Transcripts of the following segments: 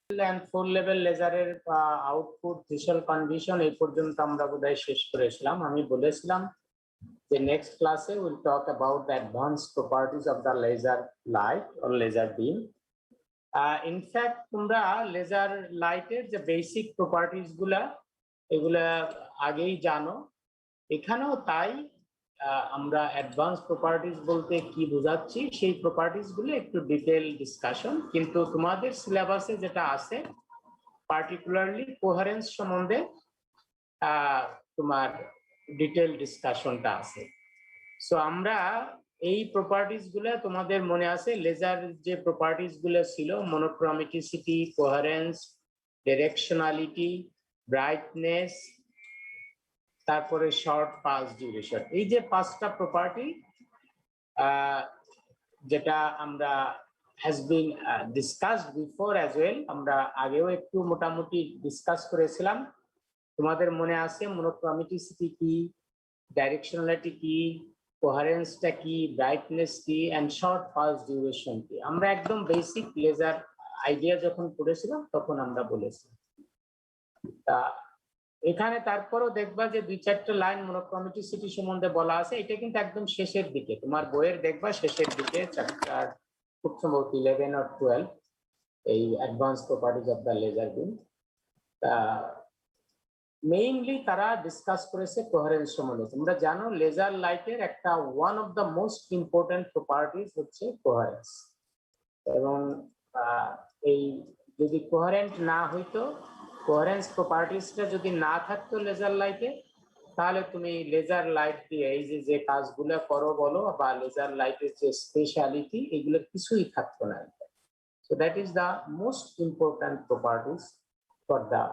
and full level লেজারের output threshold condition এই পর্যন্ত আমরা বোধহয় শেষ করেছিলাম। আমি বলেছিলাম যে নেক্সট ক্লাসে will talk about the advanced properties of the laser light or laser beam. In fact তোমরা লেজার লাইটের যে বেসিক প্রপার্টিজ গুলা এগুলা আগেই জানো, এখানেও তাই। আমরা অ্যাডভান্স প্রপার্টিজ বলতে কি বোঝাচ্ছি সেই প্রপার্টিজ গুলো একটু ডিটেল ডিসকাশন, কিন্তু তোমাদের সিলেবাসে যেটা আছে পার্টিকুলারলি কোহেরেন্স সম্বন্ধে তোমার ডিটেল ডিসকাশনটা আছে। সো আমরা এই প্রপার্টিজ গুলো তোমাদের মনে আছে লেজার যে প্রপার্টিজ গুলো ছিল মনোক্রোমেটিসিটি, কোহেরেন্স, ডিরেকশনালিটি, ব্রাইটনেস, তারপরে শর্ট পালস ডিউরেশন, এই যে পাঁচটা প্রপার্টি যেটা আমরা has been discussed before as well, আমরা আগেও একটু মোটামুটি ডিসকাস করেছিলাম। তোমাদের মনে আছে মনোক্রোমেটিসিটি কি, ডাইরেকশনালিটি কি, কোহেরেন্সটা কি, ব্রাইটনেস কি, এন্ড শর্ট পালস ডিউরেশন কি। আমরা একদম বেসিক লেজার আইডিয়া যখন পড়েছিলাম তখন আমরা বলেছিলাম। এখানে তারপরও দেখবা যে দুই চারটা লাইন মনোক্রোমেটিসিটি সম্বন্ধে বলা আছে, এটা কিন্তু একদম শেষের দিকে, তোমার বইয়ের দেখবা শেষের দিকে চ্যাপ্টার খুব সম্ভবত 11 or 12 এই advance properties of the laser beam. Mainly তারা ডিসকাস করেছে কোহেরেন্স সম্বন্ধে। তোমরা জানো লেজার লাইটের একটা one of the most important properties হচ্ছে কোহেরেন্স, এবং এই যদি কোহেরেন্ট না হইতো, কোহেরেন্স প্রপার্টিজটা যদি না থাকতো লেজার লাইটে, তাহলে তুমি লেজার লাইট দিয়ে এই যে কাজগুলো করো বলো বা লেজার লাইটের যে স্পেশালিটি এগুলো কিছুই থাকতো না। So that is the most important properties for the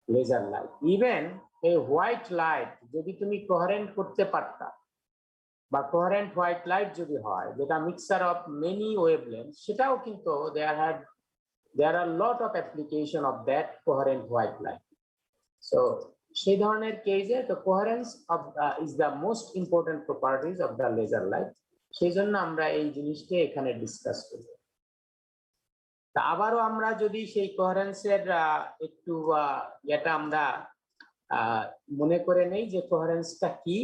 laser light. Even এই হোয়াইট লাইট যদি তুমি কোহেরেন্ট করতে পারতা বা কোহেরেন্ট হোয়াইট লাইট যদি হয় যেটা মিক্সচার অফ মেনি ওয়েভলেন্থ, সেটাও কিন্তু there are lot of application of that coherent white light. So সেই ধরনের কেসে তো coherence of is the most important properties of the laser light, সেই জন্য আমরা এই জিনিসটা এখানে ডিসকাস করব। তা আবারও আমরা যদি সেই কোহেরেন্সের একটু এটা আমরা মনে করে নেই যে কোহেরেন্সটা কি।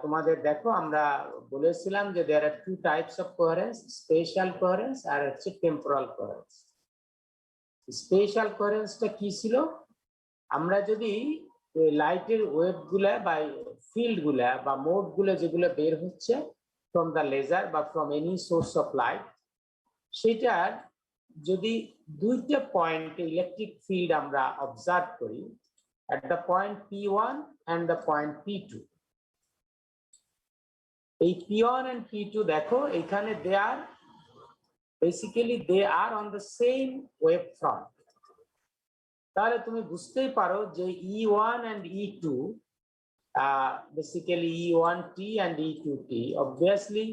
তোমাদের দেখো আমরা বলেছিলাম যে there are two types of coherence, spatial coherence আর হচ্ছে temporal coherence। স্পেশাল কোহেরেন্সটা কি ছিল, আমরা যদি লাইটের ওয়েভ গুলা বা ফিল্ড গুলা বা মোড গুলা যেগুলো বের হচ্ছে ফ্রম দ্য লেজার বা from any source of light, সেটার যদি দুইটা পয়েন্টে ইলেকট্রিক ফিল্ড আমরা অবজার্ভ করি at the point P1 and the point P2, এই P1 and P2 দেখো এখানে basically they are on the same wave front। তাহলে তুমি বুঝতেই পারো যে E1 and E2 basically E1T and E2T obviously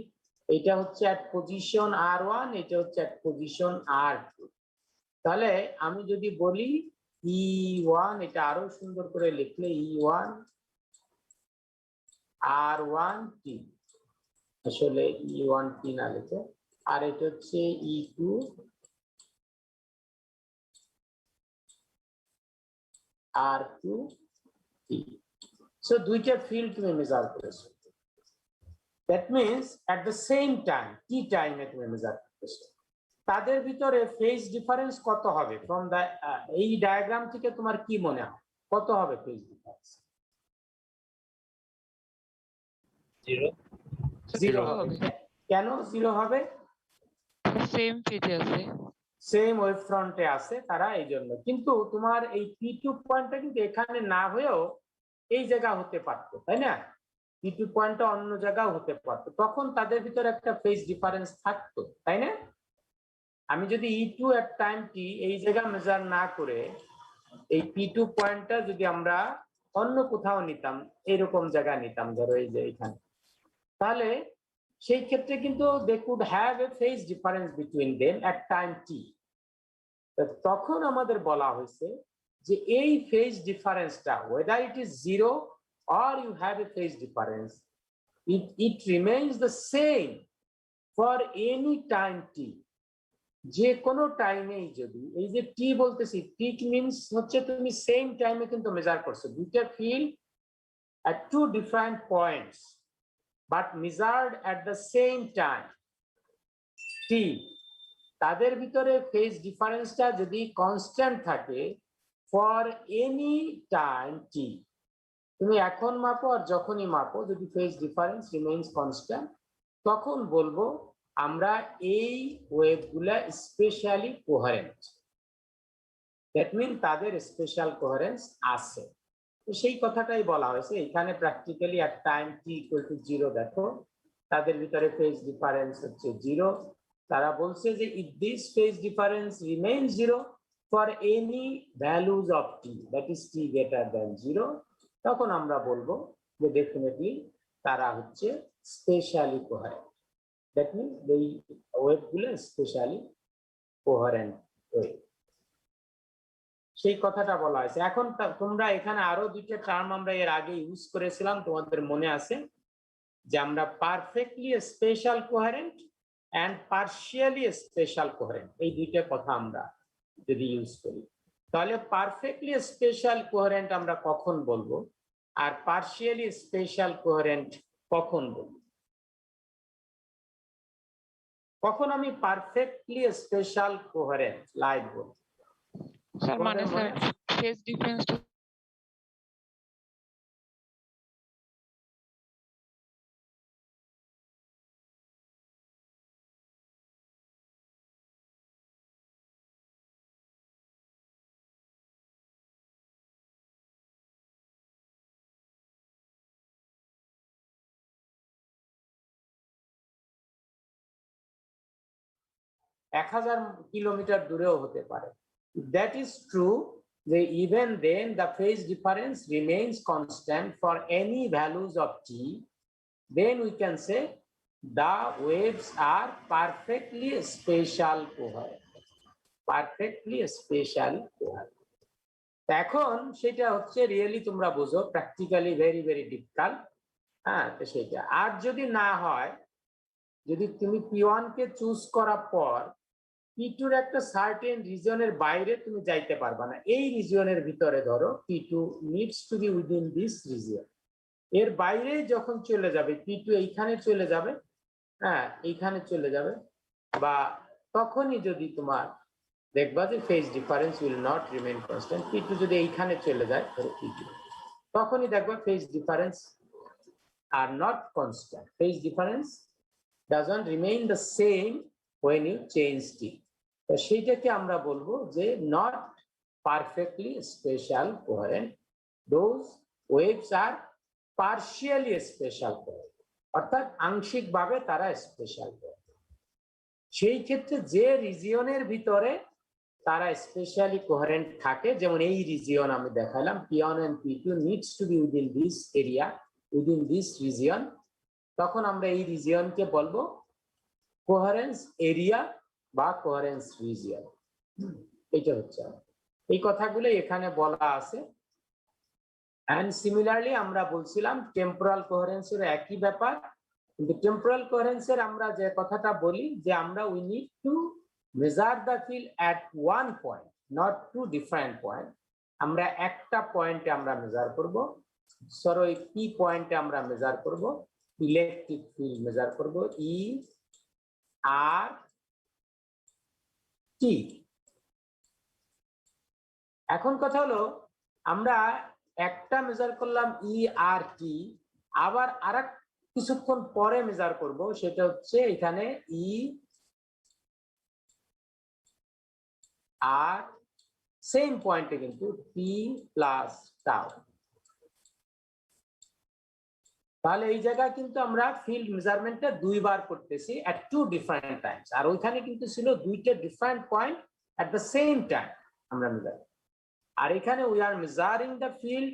এটা হচ্ছে at position R1, এটা হচ্ছে at position R2। তাহলে আমি যদি বলি E1, এটা আরো সুন্দর করে লিখলে E1 R1T, আসলে E1T না লিখে, আর এটা হচ্ছে E2 R2T। সো দুইটা ফিল্ড তুমি মেজার করেছো, that means at the same time T টাইমে তুমি মেজার করেছো। তাদের ভিতরে ফেজ ডিফারেন্স কত হবে ফ্রম দ্য এই ডায়াগ্রাম থেকে তোমার কি মনে হয় কত হবে ফেজ ডিফারেন্স? জিরো হবে। কেন জিরো হবে? সেম ফেজে আছে, সেম ওয়েভ ফ্রন্টে আছে তারা, এই জন্য। কিন্তু তোমার এই P2 পয়েন্টটা কিন্তু এখানে না হয়েও এই জায়গা হতে পারতো, তাই না? P2 পয়েন্টটা অন্য জায়গাও হতে পারতো, তখন তাদের ভিতরে একটা ফেজ ডিফারেন্স থাকতো, তাই না? আমি যদি E2 এট টাইম T এই জায়গা মেজার না করে এই P2 পয়েন্টটা যদি আমরা অন্য কোথাও নিতাম, এরকম জায়গা নিতাম, ধরো এই যে এখানে, তাহলে সেই ক্ষেত্রে কিন্তু they could have a phase difference between them at time T। তখন আমাদের বলা হয়েছে যে এই ফেজ ডিফারেন্সটা whether it is zero or you have a phase difference, it remains the same for any time T। যে কোনো টাইমেই যদি এই যে টি বলতেছি, টি মিনস হচ্ছে তুমি সেম টাইমে কিন্তু মেজার করছো দুইটা field at two different points but measured at the same time t, তাদের ভিতরে ফেজ ডিফারেন্সটা যদি কনস্ট্যান্ট থাকে ফর এনি টাইম t, তুমি এখন মাপো আর যখনই মাপো যদি ফেজ ডিফারেন্স রিমেইনস কনস্ট্যান্ট, তখন বলবো আমরা এই ওয়েভগুলা স্পেশালি কোহেরেন্ট। দ্যাট মিন তাদের স্পেশাল কোহেরেন্স আছে। তো সেই কথাটাই বলা হয়েছে এখানে practically at time t equal to 0 দেখো তাদের ভিতরে ফেজ ডিফারেন্স হচ্ছে 0। তারা বলছে যে if this phase difference remains 0 for any values of t, that is t greater than 0, তখন আমরা বলবো যে ডেফিনেটলি তারা হচ্ছে স্পেশালি কোহেরেন্ট। দ্যাট মিনস এই ওয়েভগুলো স্পেশালি কোহেরেন্ট ওয়েভ, সেই কথাটা বলা হয়েছে। এখন তোমরা এখানে আরো দুইটা টার্ম আমরা এর আগে ইউজ করেছিলাম, তোমাদের মনে আছে যে আমরা perfectly spatial coherent and partially spatial coherent, এই দুইটা কথা আমরা যদি ইউজ করি তাহলে পারফেক্টলি স্পেশাল কোহেরেন্ট আমরা কখন বলবো আর পার্শিয়ালি স্পেশাল কোহেরেন্ট কখন বলবো? কখন আমি পারফেক্টলি স্পেশাল কোহেরেন্ট লাইক বলবো? স্যার মানে স্যার ফেজ ডিফারেন্সটা 1000 কিলোমিটার দূরেও হতে পারে। দ্যাট ইজ ট্রু যে even then the phase difference remains constant for any values of T, then we can say the waves are perfectly spatial coherent, perfectly spatial coherent। এখন সেটা হচ্ছে really তোমরা বুঝো প্র্যাকটিক্যালি ভেরি ভেরি ডিফিকাল্ট। হ্যাঁ, তো সেটা আর যদি না হয়, যদি তুমি P1 কে চুজ করার পর P2 এর একটা সার্টেন রিজনের বাইরে তুমি যাইতে পারবা না, এই রিজনের ভিতরে ধরো P2 needs to B within this reason, এর বাইরে যখন চলে যাবে P2 এইখানে চলে যাবে, হ্যাঁ এইখানে চলে যাবে, বা তখনই যদি তোমার দেখবা যে phase difference will not remain constant, P2 যদি এইখানে চলে যায় ধরো P2, তখনই দেখবা phase difference are not constant, phase difference doesn't remain the same when you change t, তো সেইটাকে আমরা বলবো যে not perfectly spatial coherent, those waves are partially spatial coherent, অর্থাৎ আংশিকভাবে তারা স্পেশাল কোহেরেন্ট। সেই ক্ষেত্রে যে রিজিয়নের ভিতরে তারা স্পেশালি কোহেরেন্ট থাকে, যেমন এই রিজিয়ন আমি দেখালাম P1 and P2 needs to be within this area, within this region, তখন আমরা এই রিজিয়নকে বলবো কোহেরেন্স এরিয়া বা কোহেরেন্স রিজিয়ন। এটা হচ্ছে এই কথাগুলো এখানে বলা আছে। এন্ড সিমিলারলি আমরা বলছিলাম টেম্পোরাল কোহেরেন্সের একই ব্যাপার, কিন্তু টেম্পোরাল কোহেরেন্সের আমরা যে কথাটা বলি যে আমরা we need to measure the field at one point, not two different point. আমরা একটা পয়েন্টে আমরা মেজার করব, সরি এই পি পয়েন্টে আমরা মেজার করব, ইলেকট্রিক ফিল্ড মেজার করব ই আর টি। এখন কথা হলো আমরা একটা মেজার করলাম ই আর টি, আবার আরেক কিছুক্ষণ পরে মেজার করব, সেটা হচ্ছে এখানে ই আর সেম পয়েন্টে কিন্তু টি প্লাস টাউ। তাহলে এই জায়গায় কিন্তু আমরা ফিল্ড মেজারমেন্টটা দুইবার করতেছি এট টু ডিফারেন্ট টাইমস, আর ওইখানে কিন্তু ছিল দুইটা different point at the same time আমরা মেজার, আর এখানে we are measuring the field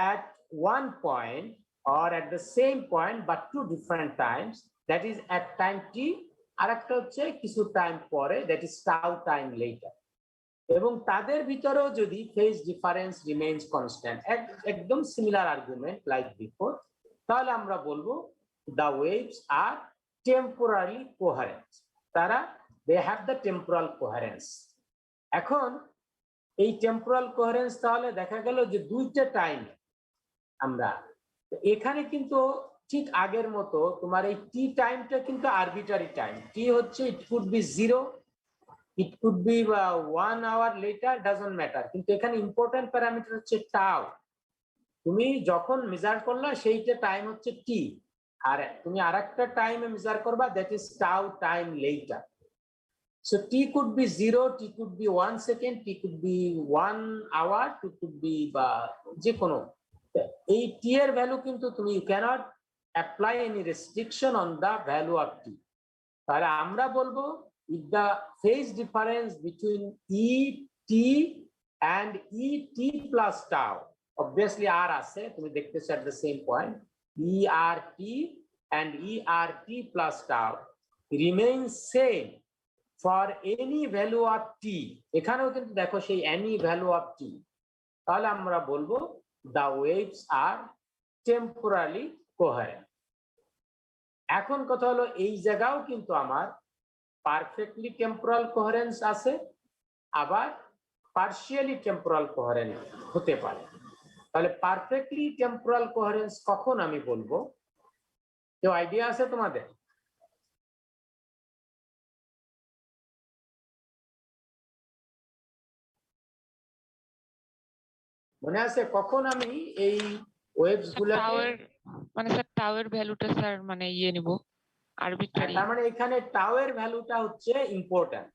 at one point or at the same point but two different times, that is at time t, আর একটা হচ্ছে কিছু time পরে, that is tau time later, এবং তাদের ভিতরেও যদি ফেজ ডিফারেন্স রিমেইনস কনস্ট্যান্ট, একদম similar argument like before, তাহলে আমরা বলবো the waves are temporarily coherent, তারা they have the temporal coherence. এখন এই টেম্পোরাল কোহেরেন্স তাহলে দেখা গেল যে দুইটা টাইম আমরা এখানে কিন্তু ঠিক আগের মতো তোমার এই টি টাইমটা কিন্তু আরবিটারি টাইম, টি হচ্ছে it could be 0, it could be 1 hour later, doesn't matter, কিন্তু এখানে ইম্পর্টেন্ট প্যারামিটার হচ্ছে টাও। তুমি যখন মেজার করলা সেইটা টাইম হচ্ছে টি, আর তুমি আরেকটা টাইমে মেজার করবা, দ্যাট ইজ টাও time letter. So t could be 0, t could be 1 second, t could be 1 hour, t could be যে কোনো এই t এর ভ্যালু কিন্তু তুমি you cannot apply any restriction on the value of t. তাহলে আমরা বলবো if the phase difference between e t and e t plus tau, obviously r আছে তুমি দেখতেছো at the same point, e r t and e r t plus tau remains same for any value of t, এখানেও কিন্তু দেখো সেই any value of t, তাহলে আমরা বলবো the waves are temporally coherent. এখন কথা হলো এই জায়গাও কিন্তু আমার পারফেক্টলি টেম্পোরাল কোহেরেন্স আছে, আবার পার্শিয়ালি টেম্পোরাল কোহেরেন্ট হতে পারে। তাহলে পারফেক্টলি টেম্পোরাল কোহেরেন্স কখন আমি বলবো, কেউ আইডিয়া আছে তোমাদের? মনে আছে কখন আমি এই ওয়েভস গুলাকে, মানে স্যার টাওয়ের ভ্যালুটা স্যার মানে ইয়ে নিব আরবিট্রারি, তার মানে এখানে টাও এর ভ্যালুটা হচ্ছে ইম্পর্টেন্ট।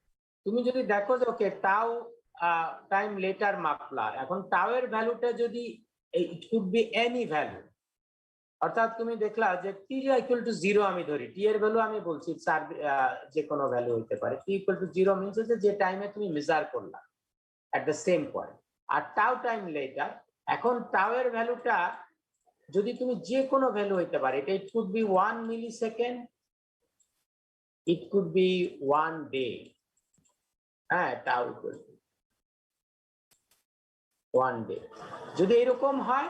তুমি যদি দেখো যে ওকে টাও টাইম লেটার মাপলা, এখন টাও এর ভ্যালুটা যদি ইট কুড বি এনি ভ্যালু, অর্থাৎ তুমি দেখলা যে টি ইকুয়াল টু 0 আমি ধরি, টি এর ভ্যালু আমি বলছি যে কোনো ভ্যালু হতে পারে, টি ইকুয়াল টু 0 মিন্স হচ্ছে যে টাইমে তুমি মেজার করলা এট দ্য সেম পয়েন্ট, আর টাও টাইম লেটার, এখন টাও এর ভ্যালুটা যদি তুমি যে কোনো ভ্যালু হইতে পারে, এটা it could be 1 milli second, it could be 1 day, tau equal to 1 day, যদি এরকম হয়,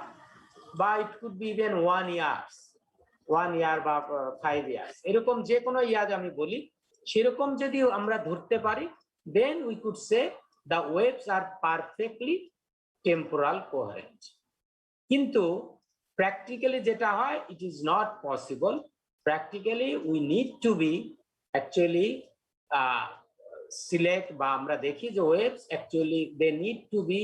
বা it could be even 1 year বা 5 years, এরকম যে কোনো ইয়াজ আমি বলি, সেরকম যদি আমরা ধরতে পারি, then we could say the waves are perfectly temporal coherent. কিন্তু practically যেটা হয়, it is not possible. Practically we need to be actually select বা আমরা দেখি যে waves actually they need to be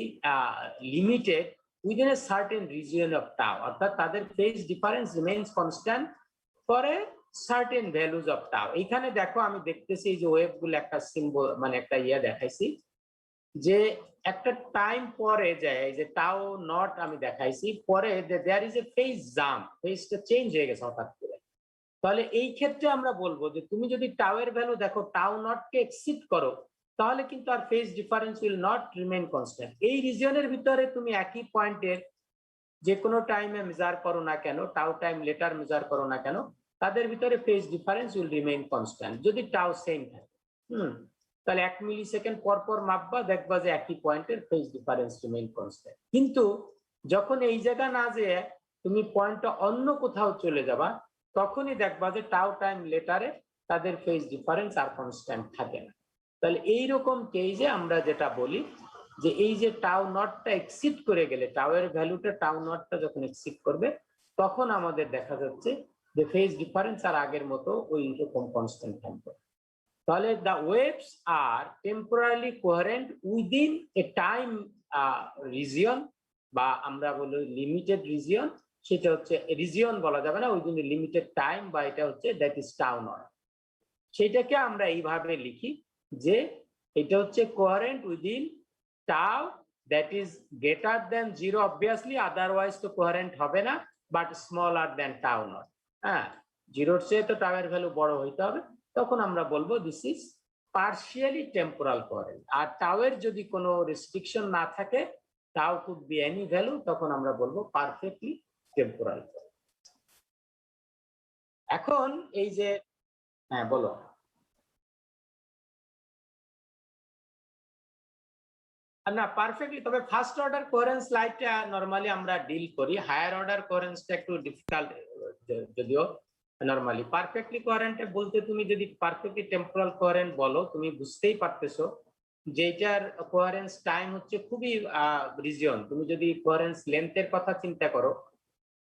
limited within a certain region of tau, অর্থাৎ তাদের phase difference remains constant for a certain values of tau. এখানে দেখো আমি দেখতেছি যে ওয়েভ গুলো একটা সিম্বল মানে একটা ইয়া দেখাইছি, যে একটা টাইম পরে যায় যে টাও নট আমি দেখাইছি, পরে there is a phase jump, ফেজটা চেঞ্জ হয়ে গেছে হঠাৎ করে। তাহলে এই ক্ষেত্রে আমরা বলবো যে তুমি যদি টাও এর ভ্যালু দেখো টাও নট কে এক্সিড করো, তাহলে কিন্তু আর phase difference will not remain constant. এই রিজিয়নের ভিতরে তুমি একই পয়েন্টের যে কোনো টাইমে মেজার করো না কেন, টাও টাইম লেটার মেজার করো না কেন, তাদের ভিতরে phase difference will remain constant যদি টাও সেম থাকে। তাহলে 1 মিলি সেকেন্ড পর পর মাপবা, দেখবা যে একই পয়েন্টের ফেজ ডিফারেন্স রিমেইন কনস্ট্যান্ট। কিন্তু যখন এই জায়গা না যেয়ে তুমি পয়েন্টটা অন্য কোথাও চলে যাবা, তখনই দেখবা যে টাও টাইম লেটারে তাদের ফেজ ডিফারেন্স আর কনস্ট্যান্ট থাকে না। তাহলে এইরকম কেসে আমরা যেটা বলি যে এই যে টাও নটটা এক্সিড করে গেলে, টাও এর ভ্যালুটা টাও নটটা যখন এক্সিড করবে, তখন আমাদের দেখা যাচ্ছে যে ফেজ ডিফারেন্স আর আগের মতো ওই রকম কনস্ট্যান্ট থাকবে। তাহলে the waves are temporarily coherent within a time region, বা আমরা বলি লিমিটেড রিজিয়ন, সেটা হচ্ছে রিজিয়ন বলা যাবে না, within a limited time, বা এটা হচ্ছে that is tau naught। সেটাকে আমরা এইভাবে লিখি যে এটা হচ্ছে coherent within tau that is greater than 0, obviously otherwise তো coherent হবে না, but smaller than tau naught। 0-র চেয়ে তো টাও এর ভ্যালু বড় হইতে হবে, তখন আমরা বলবো this is partially temporal coherent. আর টাও এর যদি কোনো রেস্ট্রিকশন না থাকে, টাও কুড বি এনি ভ্যালু, তখন আমরা বলবো পারফেক্টলি টেম্পোরাল। এখন এই যে বলো, না পারফেক্টলি, তবে ফার্স্ট অর্ডার কোহেরেন্স লাইটটা নরমালি আমরা ডিল করি, হায়ার অর্ডার কোহেরেন্সটা একটু ডিফিকাল্ট যদিও, নরমালি পারফেক্টলি কোহেরেন্ট বলতে তুমি যদি পারফেক্টলি টেম্পোরাল কোহেরেন্ট বলো, তুমি বুঝতেই পারতেছো যে এটার কোহেরেন্স টাইম হচ্ছে খুবই রিজিয়ন। তুমি যদি কোহেরেন্স লেন্থের কথা চিন্তা করো,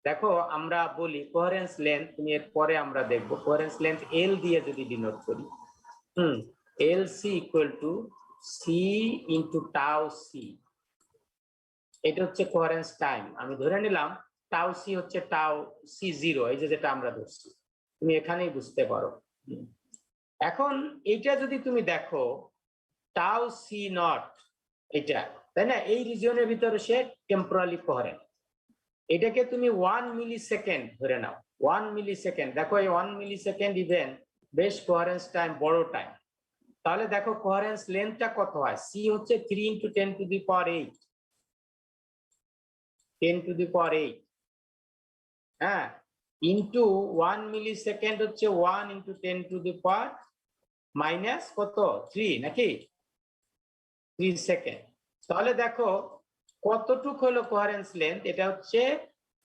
দেখো আমরা বলি কোহেরেন্স লেন্থ, তুমি এর পরে আমরা দেখবো কোহেরেন্স লেন্থ এল দিয়ে যদি ডিনোট করি, L C equal to C into tau C, এটা হচ্ছে কোহেরেন্স টাইম। আমি ধরে নিলাম টাউ সি হচ্ছে টাউ সি জিরো, এই যে যেটা আমরা ধরছি, তুমি এখানেই বুঝতে পারো। এখন এটা যদি তুমি দেখো টাউ সি নট, এটা তাই না, এই রিজিয়নের ভিতরে সে টেম্পোরালি কোহেরেন্ট। এটাকে তুমি 1 মিলি সেকেন্ড ধরে নাও, 1 মিলি সেকেন্ড। দেখো এই 1 মিলি সেকেন্ড ইভেন বেশ কোহেরেন্স টাইম, বড় টাইম। তাহলে দেখো কোহেরেন্স লেন্থটা কত হয়, সি হচ্ছে 3 into 10 to the power 8, 10 to the power 8, হ্যাঁ, ইন্টু 1 মিলি সেকেন্ড হচ্ছে 1 into 10 to the power minus কত 3 নাকি 3 সেকেন্ড। তাহলে দেখো কতটুক হলো কোহেরেন্স লেন্থ, এটা হচ্ছে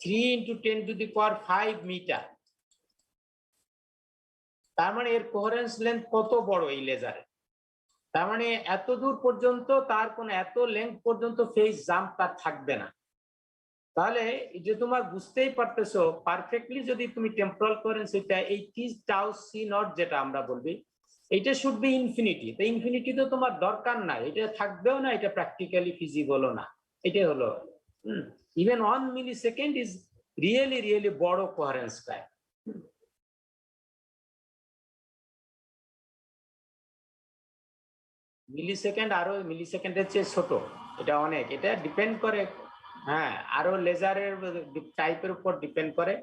3 into 10 to the power 5 metre. তার মানে এর কোহেরেন্স লেন্থ কত বড় এই লেজারে, তার মানে এত দূর পর্যন্ত তার কোন এত লেন্থ পর্যন্ত ফেজ জাম্প তার থাকবে না। তাহলে এই যে তোমার বুঝতেই পারতেছো পারফেক্টলি যদি তুমি টেম্পোরাল কোহেরেন্স এটা এই টাউ সি নট যেটা আমরা বলবি, এটা শুড বি ইনফিনিটি। তো ইনফিনিটি তো তোমার দরকার নাই, এটা থাকবেও না, এটা প্র্যাকটিক্যালি ফিজিবলও না। এটা হলো even 1 milli second is really really বড় কোহেরেন্স টাইম। মিলি সেকেন্ড আরো মিলি সেকেন্ডের চেয়ে ছোট, এটা অনেক, এটা ডিপেন্ড করে, হ্যাঁ, আরো লেজারের টাইপের উপর ডিপেন্ড করে।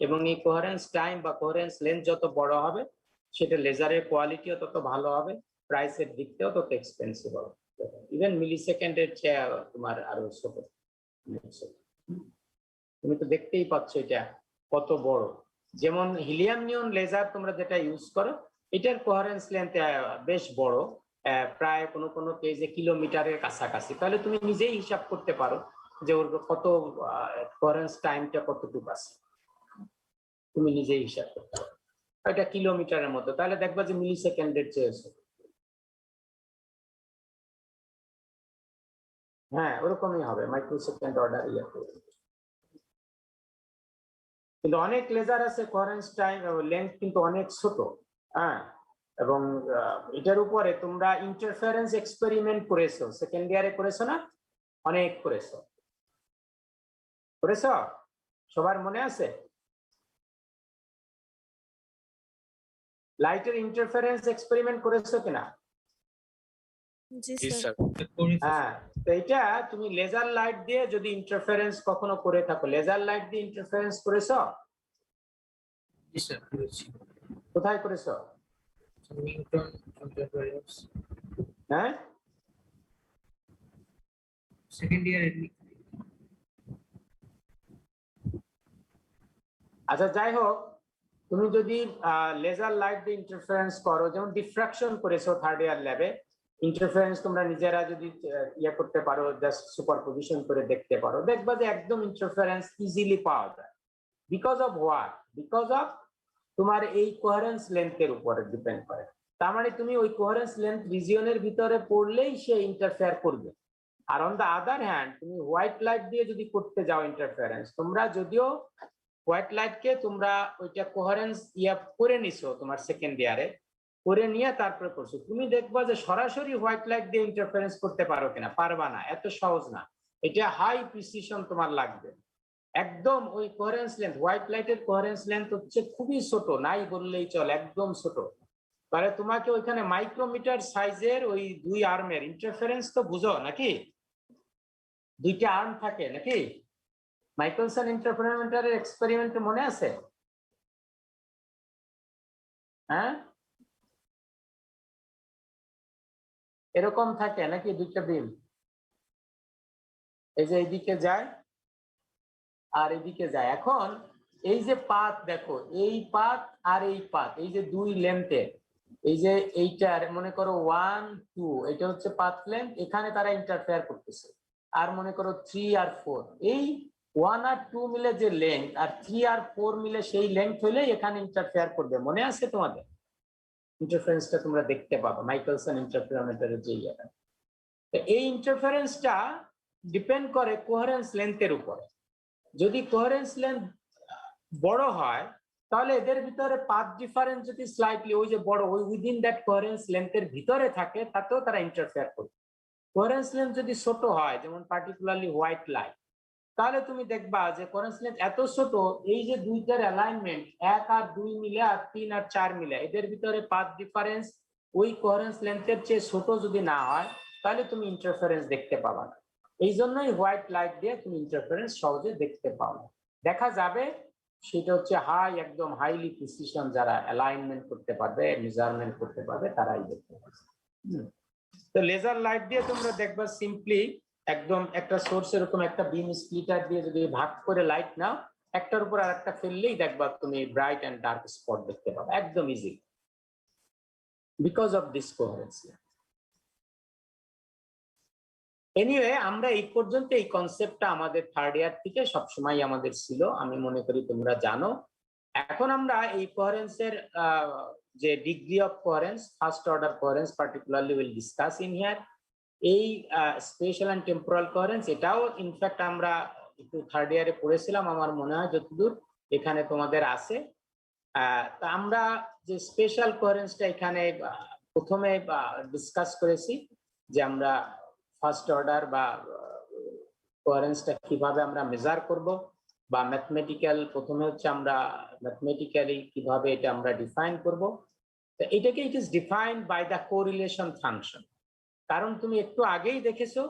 এবং এই কোহেরেন্স টাইম বা কোহেরেন্স লেন্থ যত বড় হবে, সেটা লেজারের কোয়ালিটিও তত ভালো হবে, প্রাইসের দিক থেকেও তত এক্সপেন্সিভ হবে। ইভেন মিলি সেকেন্ডের চেয়ে তোমার আরো ছোট। তুমি তো দেখতেই পাচ্ছ এটা কত বড়। যেমন হিলিয়াম নিয়ন লেজার তোমরা যেটা ইউজ করো, এটার কোহেরেন্স লেন্থ বেশ বড়, প্রায় কোনো কোনো কেজে কিলোমিটারের কাছাকাছি। তাহলে তুমি নিজেই হিসাব করতে পারো যে ওর কত কোহেরেন্স টাইমটা কতটুকু আছে, তুমি নিজেই হিসাব করতে পারো। এটা কিলোমিটারের মতো, তাহলে দেখবা যে মিলি সেকেন্ডের চেয়ে ছোট। হ্যাঁ, ওরকমই হবে, মাইক্রো সেকেন্ড অর্ডার ইয়ে করবে। কিন্তু অনেক লেজার আছে কোহেরেন্স টাইম লেন্থ কিন্তু অনেক ছোট, হ্যাঁ। এবং এটার উপরে তোমরা ইন্টারফারেন্স এক্সপেরিমেন্ট করেছো, সেকেন্ড ইয়ারে করেছো না, অনেক করেছো, করেছো, সবার মনে আছে? লাইটের ইন্টারফারেন্স এক্সপেরিমেন্ট করেছো কিনা? জি স্যার। হ্যাঁ, তো এটা তুমি লেজার লাইট দিয়ে যদি ইন্টারফারেন্স কখনো করে থাকো, লেজার লাইট দিয়ে ইন্টারফারেন্স করেছো? জি স্যার, করেছি। কোথায় করেছো? নিউটন ইন্টারফারেন্স হ্যাঁ, সেকেন্ড ইয়ারে। আচ্ছা যাই হোক, তুমি যদি লেজার লাইট দিয়ে ইন্টারফারেন্স করো, যেমন ডিফ্রাকশন করেছো থার্ড ইয়ার ল্যাবে, ইন্টারফারেন্স তোমরা নিজেরা যদি ইয়ে করতে পারো, জাস্ট সুপারপজিশন করে দেখতে পারো, দেখবা যে একদম ইন্টারফারেন্স ইজিলি পাওয়া যায়। Because of what? Because of তোমার এই কোহেরেন্স লেন্থের উপরে ডিপেন্ড করে। তার মানে তুমি ওই কোহেরেন্স লেন্থ রিজিয়নের ভিতরে পড়লেই সে ইন্টারফেয়ার করবে। আর অন দ্য আদার হ্যান্ড তুমি হোয়াইট লাইট দিয়ে যদি করতে যাও ইন্টারফারেন্স, তোমরা যদিও হোয়াইট লাইটকে তোমরা ওইটা কোহেরেন্স ইয়া করে নিছো তোমার সেকেন্ড ইয়ারে, করে নিয়ে তারপরে করছো, তুমি দেখবা যে সরাসরি হোয়াইট লাইট দিয়ে ইন্টারফারেন্স করতে পারো কিনা, পারবা না, এত সহজ না। এটা হাই প্রিসিশন তোমার লাগবে। একদম ওই কোহেরেন্স লেন্থ, হোয়াইট লাইটের কোহেরেন্স লেন্থ হচ্ছে খুবই ছোট, নাই বললেই চলে, একদম ছোট। তাহলে তোমাকে ওইখানে মাইক্রোমিটার সাইজের ওই 2 আর্মের ইন্টারফারেন্স তো বুঝো নাকি, 2টা আর্ম থাকে নাকি, মাইকেলসন ইন্টারফারেন্সের এক্সপেরিমেন্ট মনে আছে? হ্যাঁ, এরকম থাকে নাকি 2টা বিম, এই যে এইদিকে যায় আর এদিকে যায়। এখন এই যে পাত দেখো, এই পাত আর এই পাত, এই যে 2 লেন্থের, এই যে এইটার মনে করো 1 2, এটা হচ্ছে পাথ লেন্থ, এখানে তারা ইন্টারফেয়ার করতেছে। আর মনে করো 3 আর 4, এই 1 আর 2 মিলে যে লেন্থ আর 3 আর 4 মিলে সেই লেন্থ হলে এখানে ইন্টারফেয়ার করবে। মনে আছে তোমাদের? ইন্টারফারেন্সটা তোমরা দেখতে পাবে মাইকেলসন ইন্টারফেরোমিটারের যে ইয়েটা। তো এই ইন্টারফারেন্সটা ডিপেন্ড করে কোহেরেন্স লেন্থের উপরে। যদি কোহেরেন্স লেন্থ বড় হয় তাহলে এদের ভিতরে পাথ ডিফারেন্স যদি স্লাইটলি ওই যে বড় ওই উইদিন দ্যাট কোহেরেন্স লেন্থের ভিতরে থাকে তাতেও তারা ইন্টারফেয়ার করবে। কোহেরেন্স লেন্থ যদি ছোট হয়, যেমন পার্টিকুলারলি হোয়াইট লাইট, তাহলে তুমি দেখবা যে কোহেরেন্স লেন্থ এত ছোট, এই যে দুইটার অ্যালাইনমেন্ট 1 আর 2 মিলে আর 3 আর 4 মিলে এদের ভিতরে পাথ ডিফারেন্স ওই কোহেরেন্স লেন্থের চেয়ে ছোট যদি না হয় তাহলে তুমি ইন্টারফারেন্স দেখতে পাবা না। এই জন্যই হোয়াইট লাইট দিয়ে তুমি ইন্টারফারেন্স সহজে দেখতে পাও না। দেখা যাবে সেটা হচ্ছে একদম হাইলি প্রিসিশন, যারা অ্যালাইনমেন্ট করতে পারবে, মেজারমেন্ট করতে পারবে, তারাই দেখতে পাবে। তো লেজার লাইট দিয়ে তোমরা দেখবা সিম্পলি একদম একটা সোর্স এরকম একটা বিম স্প্লিটার দিয়ে যদি ভাগ করে লাইট নাও, একটার উপর আর একটা ফেললেই দেখবা তুমি ব্রাইট এন্ড ডার্ক স্পট দেখতে পাবে একদম easy, because of this coherence. Anyway, আমরা এই পর্যন্ত এই কনসেপ্টটা আমাদের থার্ড ইয়ার থেকে সবসময় আমাদের ছিল, আমি মনে করি তোমরা জানো। এখন আমরা এই কোহেরেন্সের যে degree of coherence, first order coherence particularly will discuss in here. এই স্পেশাল এন্ড টেম্পোরাল কোহেরেন্স, এটাও ইনফ্যাক্ট আমরা একটু থার্ড ইয়ারে পড়েছিলাম আমার মনে হয় যতদূর এখানে তোমাদের আছে। তা আমরা যে স্পেশাল কোহেরেন্সটা এখানে প্রথমে ডিসকাস করেছি যে আমরা ফার্স্ট অর্ডার বা কোহেরেন্সটা কিভাবে আমরা মেজার করব, বা ম্যাথমেটিক্যাল প্রথমে হচ্ছে আমরা ম্যাথমেটিক্যালি কিভাবে এটা আমরা ডিফাইন করব। তো এটাকে it is defined by the correlation function. কারণ তুমি একটু আগেই দেখেছো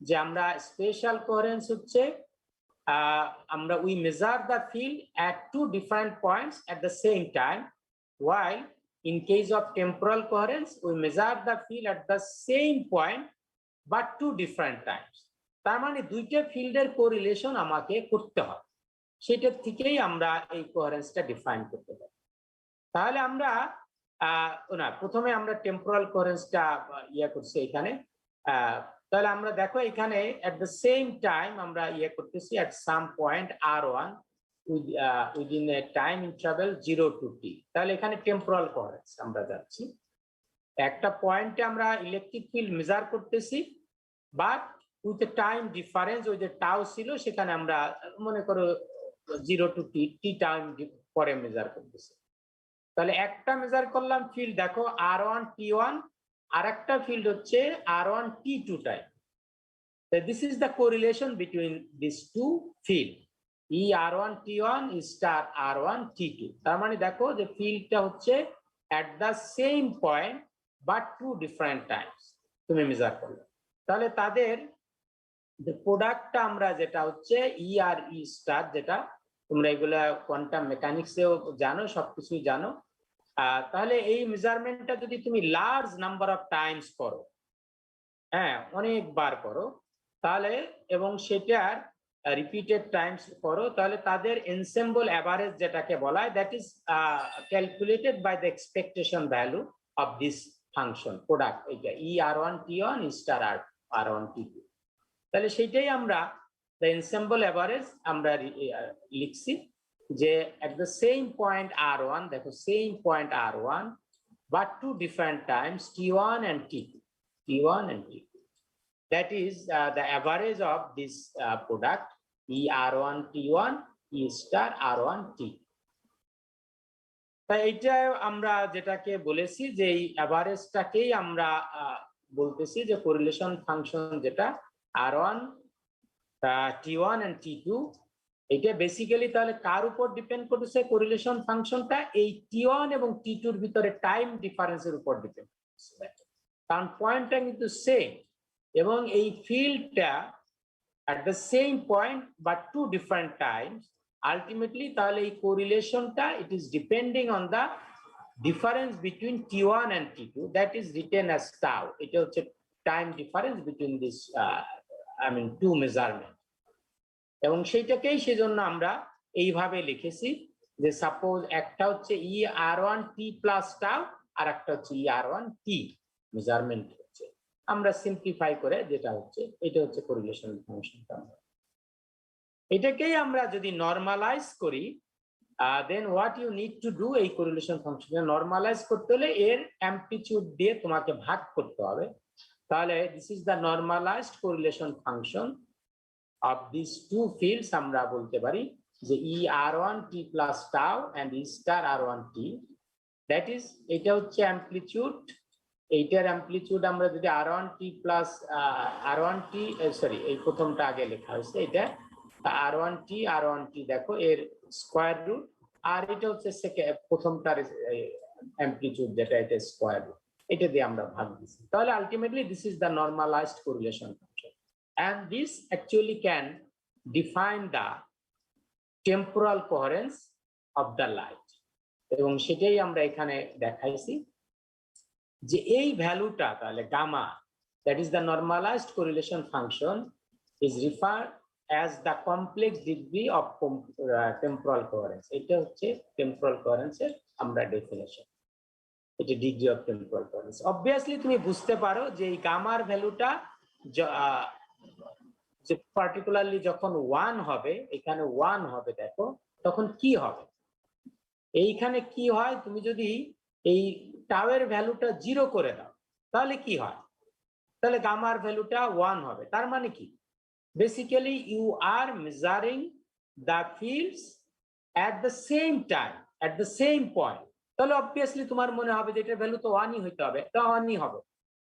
যে আমরা স্পেশাল কোহেরেন্স হচ্ছে আমরা we measure the field at two different points at the same time, while in case of temporal coherence we measure the field at the same point but two different times. তার মানে দুইটা ফিল্ডের correlation আমাকে করতে হয়, সেটার থেকেই আমরা এই কোহেরেন্সটা ডিফাইন করতে পারি। তাহলে আমরা প্রথমে আমরা টেম্পোরাল কোহেরেন্সটা করছি এখানে। তাহলে আমরা দেখো এখানে at the same time আমরা করতেছি at some point r1 within a time interval 0 to t। তাহলে এখানে টেম্পোরাল কোহেরেন্স আমরা যাচ্ছি, একটা পয়েন্টে আমরা ইলেকট্রিক ফিল্ড মেজার করতেছি, but with a time difference, ওই যে টাউ ছিল সেখানে আমরা মনে করো 0 to t টাইম পরে মেজার করতেছি। তাহলে একটা মেজার করলাম ফিল্ড দেখো r1 t1, আর একটা ফিল্ড হচ্ছে r1 t2 time. This is the correlation between this two field, E r1 t1 star r1 t2। তার মানে দেখো যে ফিল্ডটা হচ্ছে at the same point but two different times তুমি মেজার করলে। তাহলে তাদের প্রোডাক্টটা আমরা যেটা হচ্ছে ই আর ই স্টার, যেটা তোমরা এগুলা কোয়ান্টাম মেকানিক্সেও জানো, সবকিছুই জানো। তাহলে এই মেজারমেন্টটা যদি তুমি লার্জ নাম্বার অফ টাইমস করো, অনেকবার করো, তাহলে এবং সেটার রিপিটেড টাইমস করো, তাহলে তাদের এনসেম্বল অ্যাভারেজ যেটাকে বলা হয়, that is calculated by the expectation value of this function product, এইটা E r1 t1 star r1 t2। তাহলে সেইটাই আমরা দ্য এনসেম্বল অ্যাভারেজ আমরা লিখছি যে at the same point r1, দেখো same point r1 but two different times t1 and t2, that is the average of this product e r1 t1 e star r1 t2। তাই এইটা আমরা যেটাকে বলেছি যে এই অ্যাভারেজটাকেই আমরা বলতেছি যে কোরিলেশন ফাংশন, যেটা r1 t1 and t2, এটা বেসিক্যালি তাহলে কার উপর ডিপেন্ড করতেছে কোরিলেশন ফাংশনটা? এই t1 এবং t2 এর ভিতরে টাইম ডিফারেন্সের উপর ডিপেন্ড করতেছে, কারণ পয়েন্টটা কিন্তু সেম এবং এই ফিল্ডটা at the same point but two different times ultimately, তাহলে এই কোরিলেশনটা it is depending on the difference between t1 and t2, that is written as tau। এটা হচ্ছে time difference between this two measurement, এবং সেইটাকেই সেজন্য আমরা এইভাবে লিখেছি যে সাপোজ একটা হচ্ছে ই r1 t প্লাস টাউ আর একটা হচ্ছে ই r1 t মেজারমেন্ট হচ্ছে, আমরা সিম্পলিফাই করে যেটা হচ্ছে এটা হচ্ছে কোরিলেশন ফাংশনটা। এটাকেই আমরা যদি নরমালাইজ করি, then what you need to do, এই কোরিলেশন ফাংশনে নরমালাইজ করতে হলে এর অ্যামপ্লিটিউড দিয়ে তোমাকে ভাগ করতে হবে। তাহলে this is the normalised correlation function of this two fields. আমরা বলতে পারি যে E r1t plus tau and E star r1t, that is, এটা হচ্ছে অ্যামপ্লিটিউড। এইটার অ্যামপ্লিটিউড আমরা যদি r1t প্লাস r1t, সরি এই প্রথমটা আগে লেখা হয়েছে, এটা r1t দেখো এর স্কয়ার রুট, আর এটা হচ্ছে প্রথমটার অ্যামপ্লিটিউড যেটা, এটা স্কয়ার রুট, এটা দিয়ে আমরা ভাগ দিচ্ছি। তাহলে ultimately this is the normalised correlation function, and this actually can define the temporal coherence of the light। এবং সেটাই আমরা এখানে দেখাইছি যে এই ভ্যালুটা, তাহলে gamma, that is the normalized correlation function, is referred as the complex degree of temporal coherence। এটা হচ্ছে temporal coherence এর আমরা ডেফিনেশন, এটা degree of temporal coherence. Obviously তুমি বুঝতে পারো যে এই গামার ভ্যালুটা যে পার্টিকুলারলি যখন 1 হবে, এখানে 1 হবে, দেখো তখন কি হবে, এইখানে কি হয়, তুমি যদি এই টাওয়ের ভ্যালুটা 0 করে দাও তাহলে কি হয়, তাহলে গামার ভ্যালুটা 1 হবে। তার মানে কি, basically you are measuring the fields at the same time, at the same point. তাহলে অবভিয়াসলি তোমার মনে হবে যে এটার ভ্যালু তো 1ই হইতে হবে, তা 1ই হবে।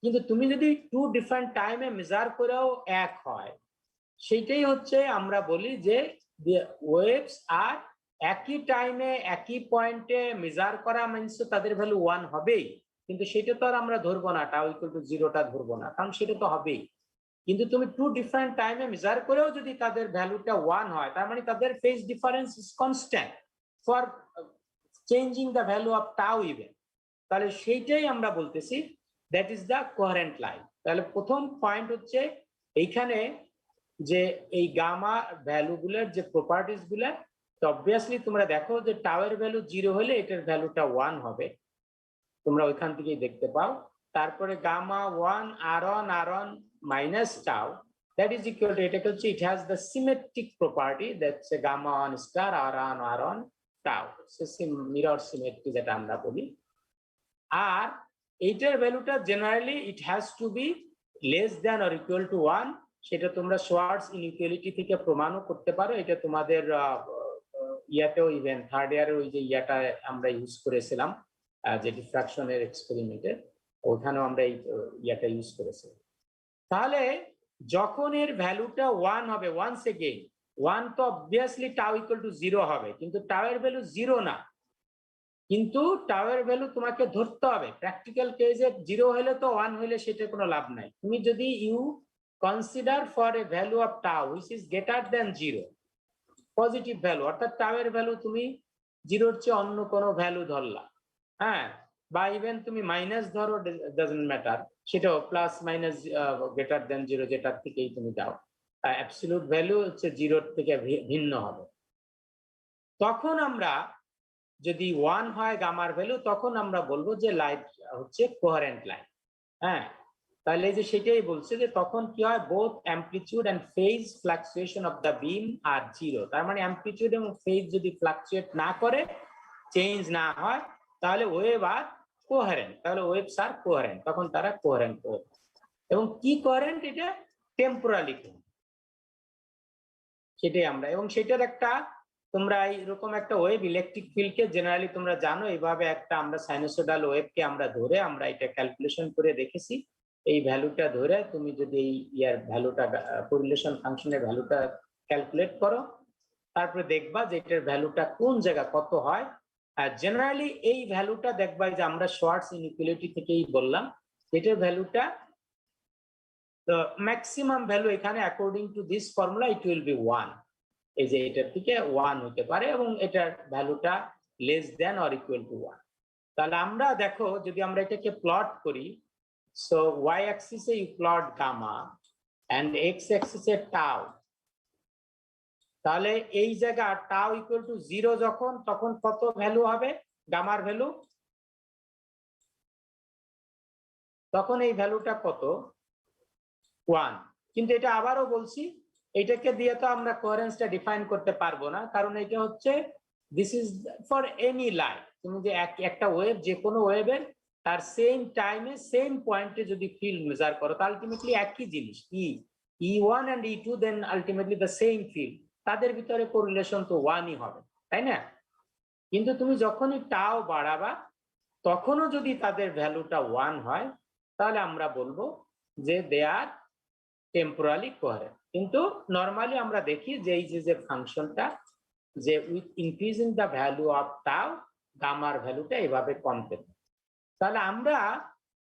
কিন্তু তুমি যদি টু ডিফারেন্ট টাইমে মেজার করেও এক হয়, সেইটাই হচ্ছে আমরা বলি যে ওয়েভস আর একই টাইমে একই পয়েন্টে মেজার করা মিন্স তাদের ভ্যালু 1 হবেই। কিন্তু সেটা তো আর আমরা ধরবো না, টাউ ইকুয়াল টু 0টা ধরবো না, কারণ সেটা তো হবেই। কিন্তু তুমি টু ডিফারেন্ট টাইমে মেজার করেও যদি তাদের ভ্যালুটা 1 হয়, তার মানে তাদের phase difference is constant for changing the value of tau even. তাহলে সেইটাই আমরা বলতেছি that is the coherent line. তাহলে প্রথম পয়েন্ট হচ্ছে এইখানে যে এই গামা ভ্যালুগুলোর যে প্রপার্টিস গুলা, তো অবভিয়াসলি তোমরা দেখো যে টাওয়ের ভ্যালু 0 হলে এটার ভ্যালুটা 1 হবে, তোমরা ওইখান থেকেই দেখতে পাও। তারপরে gamma 1 r1 minus tau, that is equal to, এটা হচ্ছে it has the symmetric property, that's a gamma 1 star r1 tau, mirror symmetry যেটা আমরা বলি। আর এইটার ভ্যালুটা generally it has to be less than or equal to 1, সেটা তোমরা শোয়ার্টজ ইনইকুয়ালিটি থেকে প্রমাণও করতে পারো। এটা তোমাদের ইয়াতেও, ইভেন থার্ড ইয়ারের ওই যে ইয়াটা আমরা ইউজ করেছিলাম, যে ডিফ্রাকশনের এক্সপেরিমেন্টের, ওখানেও আমরা এই ইয়াটা ইউজ করেছিলাম। তাহলে যখন এর ভ্যালুটা 1 হবে, ওয়ান্স এগেইন 1 তো অবভিয়াসলি টাউ ইকুয়াল টু 0 হবে, কিন্তু টাউ এর ভ্যালু 0 না, কিন্তু টাউ এর ভ্যালু তোমাকে ধরতে হবে। প্র্যাকটিক্যাল কেসে 0 হলে তো 1 হলে সেটা কোনো লাভ নাই। তুমি যদি you consider for a value of tau which is greater than 0, positive value, অর্থাৎ টাউ এর ভ্যালু তুমি 0-র চেয়ে অন্য কোনো ভ্যালু ধরলা, হ্যাঁ, বা ইভেন তুমি মাইনাস ধরো, ডাজন্ট ম্যাটার, সেটাও প্লাস মাইনাস গ্রেটার দ্যান 0 যেটার থেকেই তুমি দাও, অ্যাবসলিউট ভ্যালু হচ্ছে 0-র থেকে ভিন্ন হবে। তখন আমরা যদি 1 হয় গামার ভ্যালু, তখন আমরা বলবো যে লাইট হচ্ছে কোহেরেন্ট লাইন। হ্যাঁ, তাহলে যে সেটাই বলছে যে তখন কি হয়, both amplitude and phase fluctuation of the beam are 0। তার মানে অ্যামপ্লিটিউড এবং ফেজ যদি ফ্লাকচুয়েট না করে, চেঞ্জ না হয়, তাহলে ওয়েভ আর কোহেরেন্ট, তাহলে ওয়েভস আর কোহেরেন্ট, তখন তারা কোহেরেন্ট। এবং কি কোহেরেন্ট, এটা টেম্পোরালি, সেটাই আমরা, এবং সেটার একটা, তোমরা এইরকম একটা ওয়েভ, ইলেকট্রিক ফিল্ডকে জেনারেলি তোমরা জানো এইভাবে একটা আমরা সাইনোসয়েডাল ওয়েভকে আমরা ধরে আমরা এটা ক্যালকুলেশন করে রেখেছি। এই ভ্যালুটা ধরে তুমি যদি এই ইয়ার ভ্যালুটা, কোরিলেশন ফাংশনের ভ্যালুটা ক্যালকুলেট করো, তারপরে দেখবা যে এটার ভ্যালুটা কোন জায়গা কত হয়। আর জেনারেলি এই ভ্যালুটা দেখবা যে আমরা শর্টস ইনইকুয়ালিটি থেকেই বললাম, এটার ভ্যালুটা তো ম্যাক্সিমাম ভ্যালু এখানে according to this formula it will be 1, এই যে এটার থেকে 1 হতে পারে, এবং এটার ভ্যালুটা less than or equal to 1। তাহলে আমরা দেখো যদি আমরা এটাকে প্লট করি, সো ওয়াই অ্যাক্সিসে you plot gamma and x অ্যাক্সিসে টাউ, তাহলে এই জায়গা টাউ ইকুয়াল টু 0 যখন, তখন কত ভ্যালু হবে গামার ভ্যালু, তখন এই ভ্যালুটা কত, 1। কিন্তু এটা আবারও বলছি এটাকে দিয়ে তো আমরা কোহেরেন্সটা ডিফাইন করতে পারবো না, কারণ এটা হচ্ছে this is for any line. তুমি যে একটা ওয়েভ, যে কোনো ওয়েভের তার সেম টাইমে সেম পয়েন্টে যদি ফিল্ড মেজার করো, তা আলটিমেটলি একই জিনিস, E1 and E2, then ultimately the same field, তাদের ভিতরে কোরিলেশন তো ওয়ানই হবে, তাই না? কিন্তু তুমি যখনই টাও বাড়াবা, তখনও যদি তাদের ভ্যালুটা 1 হয়, তাহলে আমরা বলবো যে দে আর টেম্পোরালি কোহেরেন্ট। কিন্তু নরমালি আমরা দেখি যে এই যে ফাংশনটা, যে with increasing the value of টাও, গামার ভ্যালুটা এভাবে কমতে থাকে। তাহলে আমরা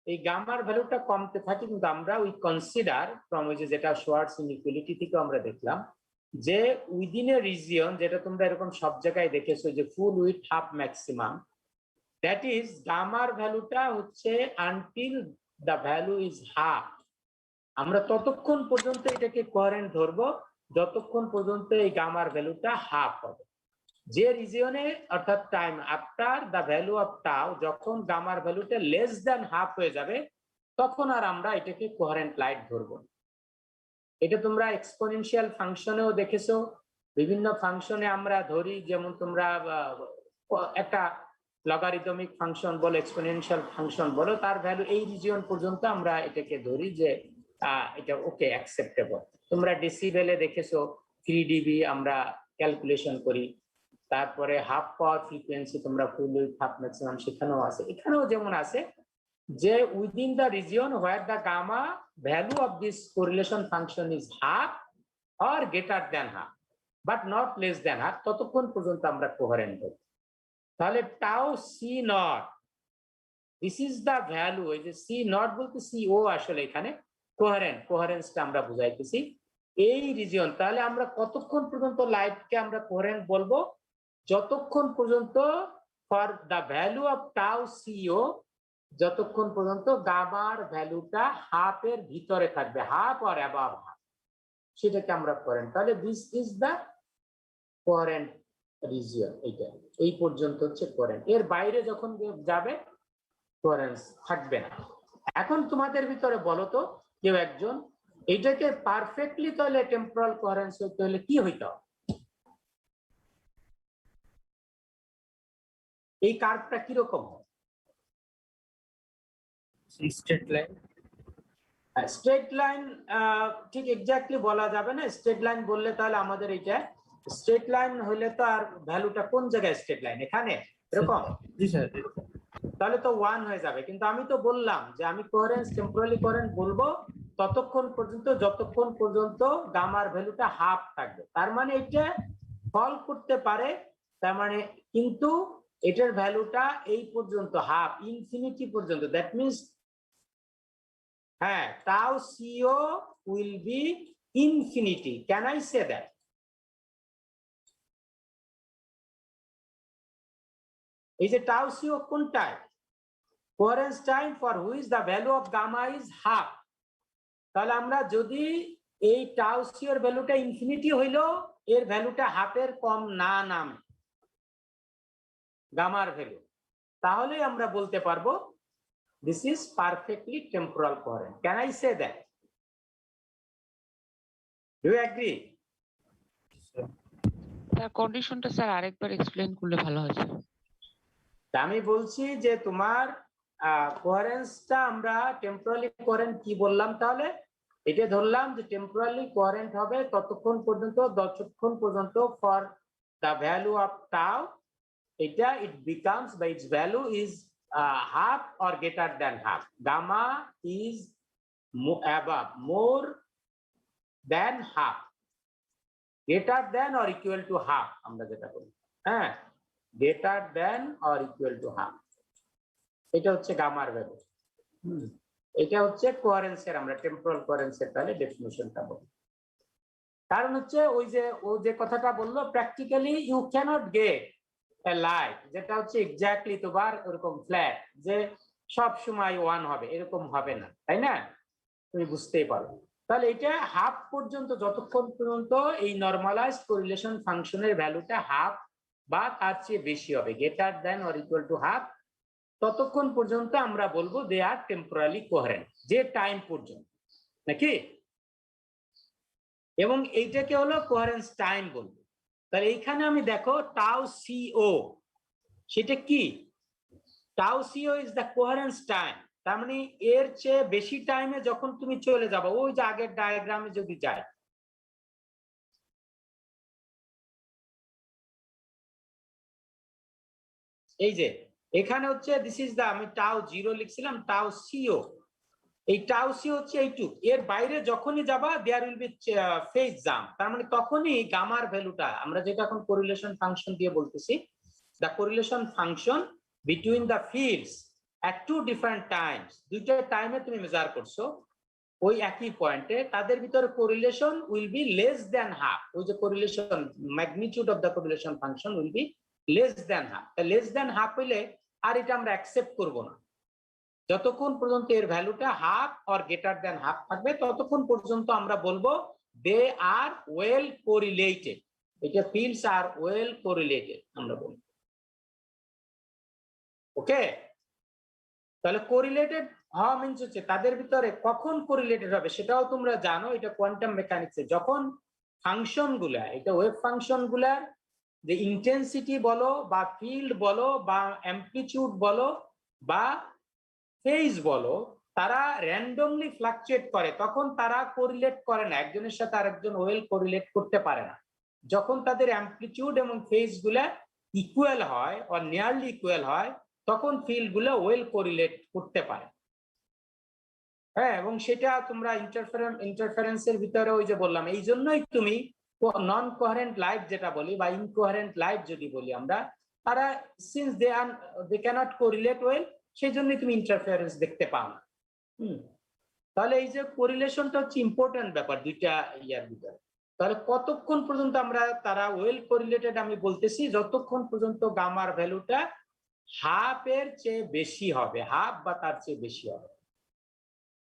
এই গামার ভ্যালুটা কমতে থাকি, কিন্তু আমরা উই কনসিডার ফ্রম ওই যেটা শোয়ার্টজ ইনইকুয়ালিটি থেকে আমরা দেখলাম যে উইদিন এ রিজিয়ন, যেটা তোমরা এরকম সব জায়গায় দেখেছো যে full width half maximum, that is গামার ভ্যালুটা হচ্ছে until the value is half. আমরা ততক্ষণ পর্যন্ত এটাকে কোহেরেন্ট ধরবো যতক্ষণ পর্যন্ত এই গামার ভ্যালুটা হাফ হবে। যে রিজিয়নে, অর্থাৎ time after the value of টাও, যখন গামার ভ্যালুটা লেস দ্যান হাফ হয়ে যাবে, তখন আর আমরা এটাকে কোহেরেন্ট লাইট ধরবো। এটা তোমরা এক্সপোনেনশিয়াল ফাংশনেও দেখেছো, বিভিন্ন ফাংশনে আমরা ধরি, যেমন তোমরা একটা লগারিদমিক ফাংশন বলো, এক্সপোনেনশিয়াল ফাংশন বলো, তার ভ্যালু এই রিজিয়ন পর্যন্ত আমরা এটাকে ধরি যে এটা ওকে অ্যাকসেপ্টেবল। তোমরা ডেসিবেলে দেখেছো 3 dB আমরা ক্যালকুলেশন করি। তারপরে হাফ পাওয়ার ফ্রিকোয়েন্সি তোমরা ফুল উইথ হাফ ম্যাক্সিমাম সেখানেও আছে, এখানেও যেমন আছে যে within the region where the gamma value of this correlation function is half or greater than half but not less than half, ততক্ষণ পর্যন্ত আমরা কোহেরেন্ট বলি। তাহলে tau C not, this is the value. এই যে সি নট বলতে C ও আসলে এখানে কোহেরেন্সটা আমরা বুঝাইতেছি এই রিজিয়ন। তাহলে আমরা কতক্ষণ পর্যন্ত লাইটকে আমরা কোহেরেন্ট বলবো? যতক্ষণ পর্যন্ত ফর দ্য ভ্যালু অফ টাও সিও, যতক্ষণ পর্যন্ত গামার ভ্যালুটা হাফের ভিতরে থাকবে, হাফ অর অ্যাবাভ হাফ, সেটাকে আমরা কোহেরেন্ট। তাহলে this is the coherent region. এইটা এই পর্যন্ত হচ্ছে কোহেরেন্ট, এর বাইরে যখন যাবে কোহেরেন্স থাকবে না। এখন তোমাদের ভিতরে বলো তো কেউ একজন, এইটাকে পারফেক্টলি তাহলে টেম্পোরাল কোহেরেন্স হইতে হলে কি হইতে হবে? এই কার্ভটা কিরকম হয়? Straight line. স্ট্রেট লাইন ঠিক এক্স্যাক্টলি বলা যাবে না। স্ট্রেট লাইন বললে তাহলে আমাদের এটা স্ট্রেট লাইন হইলে তো আর ভ্যালুটা কোন জায়গায় স্ট্রেট লাইন? এখানে এরকম, জি স্যার। তাহলে তো 1 হয়ে যাবে। কিন্তু আমি তো বললাম যে আমি কোহেরেন্স টেম্পোরালি কোহেরেন্ট বলবো ততক্ষণ পর্যন্ত যতক্ষণ পর্যন্ত গামার ভ্যালুটা হাফ থাকবে। তার মানে এটা ফল করতে পারে, তার মানে কিন্তু এটার ভ্যালুটা এই পর্যন্ত হাফ, ইনফিনিটি পর্যন্ত। দ্যাট মিনস হ্যাঁ, tau C o will be infinity. Can I say that? এই যে টাও সিও কোনটায়? Coherence time for which the value of gamma is half. তাহলে আমরা যদি এই টাও সিওর ভ্যালুটা ইনফিনিটি হইলো, এর ভ্যালুটা হাফের কম না নামে গামার ভ্যালু, তাহলে আমরা বলতে পারবো this is perfectly temporal coherent. Can I say that? Do you agree? Sir কন্ডিশনটা স্যার আরেকবার এক্সপ্লেইন করলে ভালো হয় স্যার। আমি বলছি যে তোমার কোহেরেন্সটা আমরা টেম্পোরালি কোহেরেন্ট কি বললাম? তাহলে এটা ধরলাম যে টেম্পোরালি কোহেরেন্ট হবে ততক্ষণ পর্যন্ত যতক্ষণ পর্যন্ত for the value of tau, এটা ইট বিকামস বা its value is half or greater than half, gamma is above more than half, greater than or equal to half, আমরা যেটা বলি, হ্যাঁ, greater than or equal to half, এটা হচ্ছে গামার value. এটা হচ্ছে কোহেরেন্সের, আমরা টেম্পোরাল কোহেরেন্সের তাহলে ডেফিনিশনটা বলি। কারণ হচ্ছে ওই যে ও যে কথাটা বললো, practically you can't get a light যেটা হচ্ছে এক্স্যাক্টলি তোমার ওরকম ফ্ল্যাট যে সব সময় 1 হবে, এরকম হবে না, তাই না? তুমি বুঝতেই পারো। তাহলে এটা হাফ পর্যন্ত, যতক্ষণ পর্যন্ত এই নরমালাইজড কোরিলেশন ফাংশনের ভ্যালুটা হাফ বা তার চেয়ে বেশি হবে, greater than or equal to half, ততক্ষণ পর্যন্ত আমরা বলবো দে আর টেম্পোরালি কোহেরেন্ট, যে টাইম পর্যন্ত, নাকি? এবং এইটাকে হলো কোহেরেন্স টাইম বলবো। তাহলে এইখানে আমি দেখো টাউ সিও, সেটা কি? Tau C o is the coherence time. তার মানে এর চেয়ে বেশি টাইমে যখন তুমি চলে যাবে, ওই যে আগের ডায়াগ্রামে যদি যায়, এই যে এখানে হচ্ছে দিস ইজ দা, আমি টাউ 0 লিখছিলাম, টাউ সিও, এই টাউ সিও হচ্ছে এইটুক, এর বাইরে যখনই যাবা there will be phase jump. তার মানে তখনই গামার ভ্যালুটা, আমরা যেটা এখন কোরিলেশন ফাংশন দিয়ে বলতেছি, the correlation function between the fields at two different times, দুইটা টাইমে তুমি মেজার করছো ওই একই পয়েন্টে, তাদের ভিতরে correlation will be less than half. ওই যে correlation magnitude of the correlation function will be less than half. Less than half হইলে আর এটা আমরা অ্যাকসেপ্ট করব না। যতক্ষণ পর্যন্ত এর ভ্যালুটা half or greater than half থাকবে ততক্ষণ পর্যন্ত আমরা বলবো দে আর ওয়েল কোরিলেটেড। এটা ফিল্ডস আর ওয়েল কোরিলেটেড আমরা বলবো। ওকে, তাহলে কোরিলেটেড হওয়া মিন্স হচ্ছে তাদের ভিতরে কখন কোরিলেটেড হবে সেটাও তোমরা জানো, এটা কোয়ান্টাম মেকানিক্সে যখন ফাংশন গুলা, এটা ওয়েভ ফাংশন গুলার যে ইন্টেন্সিটি বলো বা ফিল্ড বলো বা অ্যামপ্লিটিউড বলো বা ফেজ বলো, তারা র্যান্ডমলি ফ্লাকচুয়েট করে, তখন তারা কোরিলেট করে না, একজনের সাথে আরেকজন ওয়েল কোরিলেট করতে পারে না। যখন তাদের অ্যামপ্লিটিউড এবং ফেজ গুলা ইকুয়াল হয় ও নিয়ারলি ইকুয়াল হয় তখন ফিল্ড গুলো ওয়েল কোরিলেট করতে পারে। হ্যাঁ, এবং সেটা তোমরা ইন্টারফারেন্সের ভিতরে ওই যে বললাম, এই জন্যই তুমি নন কোহারেন্ট লাইট যেটা বলি বা ইনকোহারেন্ট লাইট যদি বলি আমরা, তারা since they can't correlate well, সেই জন্যই তুমি ইন্টারফারেন্স দেখতে পাও না। তাহলে এই যে কোরিলেশনটা হচ্ছে ইম্পর্টেন্ট ব্যাপার দুইটা ইয়ার ভিতরে। তাহলে কতক্ষণ পর্যন্ত আমরা তারা ওয়েল কোরিলেটেড আমি বলতেছি, যতক্ষণ পর্যন্ত গামার ভ্যালুটা হাফ এর চেয়ে বেশি হবে, হাফ বা তার চেয়ে বেশি হবে।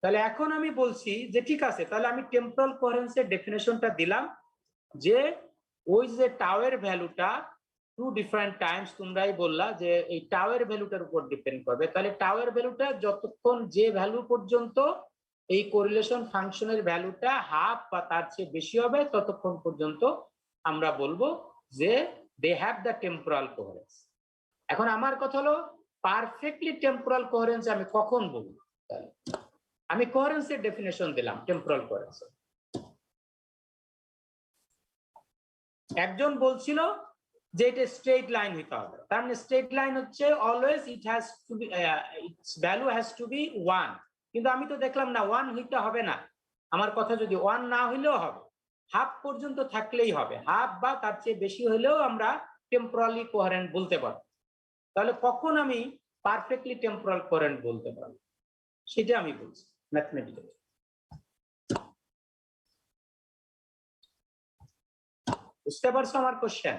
তাহলে এখন আমি বলছি যে ঠিক আছে, তাহলে আমি টেম্পোরাল কোহেরেন্সের ডেফিনেশনটা দিলাম যে ওই যে টাওয়ের ভ্যালুটা টু ডিফারেন্ট টাইমস, তোমরাই বললা যে এই টাওয়ের ভ্যালুটার উপর ডিপেন্ড করবে। তাহলে টাওয়ের ভ্যালুটা যতক্ষণ যে ভ্যালু পর্যন্ত এই কোরিলেশন ফাংশনের ভ্যালুটা হাফ বা তার চেয়ে বেশি হবে ততক্ষণ পর্যন্ত আমরা বলবো যে they have the temporal coherence. এখন আমার কথা হলো পারফেক্টলি টেম্পোরাল কোহেরেন্স আমি কখন বলবো? তাহলে আমি কোহেরেন্সের ডেফিনেশন দিলাম টেম্পোরাল কোহেরেন্স। একজন বলছিল যে এটা স্ট্রেট লাইন হইতে হবে, তার মানে স্ট্রেট লাইন হচ্ছে always it has to be, its value has to be 1, কিন্তু আমি তো দেখলাম না 1 হইতে হবে না। আমার কথা যদি 1 না হইলেও হবে, হাফ পর্যন্ত থাকলেই হবে, হাফ বা তার চেয়ে বেশি হলেও আমরা টেম্পোরালি কোহেরেন্ট বলতে পারবো। তাহলে কখন আমি পারফেক্টলি টেম্পোরাল কোহেরেন্ট বলতে পারবো সেটা আমি বলছি ম্যাথমেটিক্যালি। বুঝতে পারছো আমার কোশ্চেন?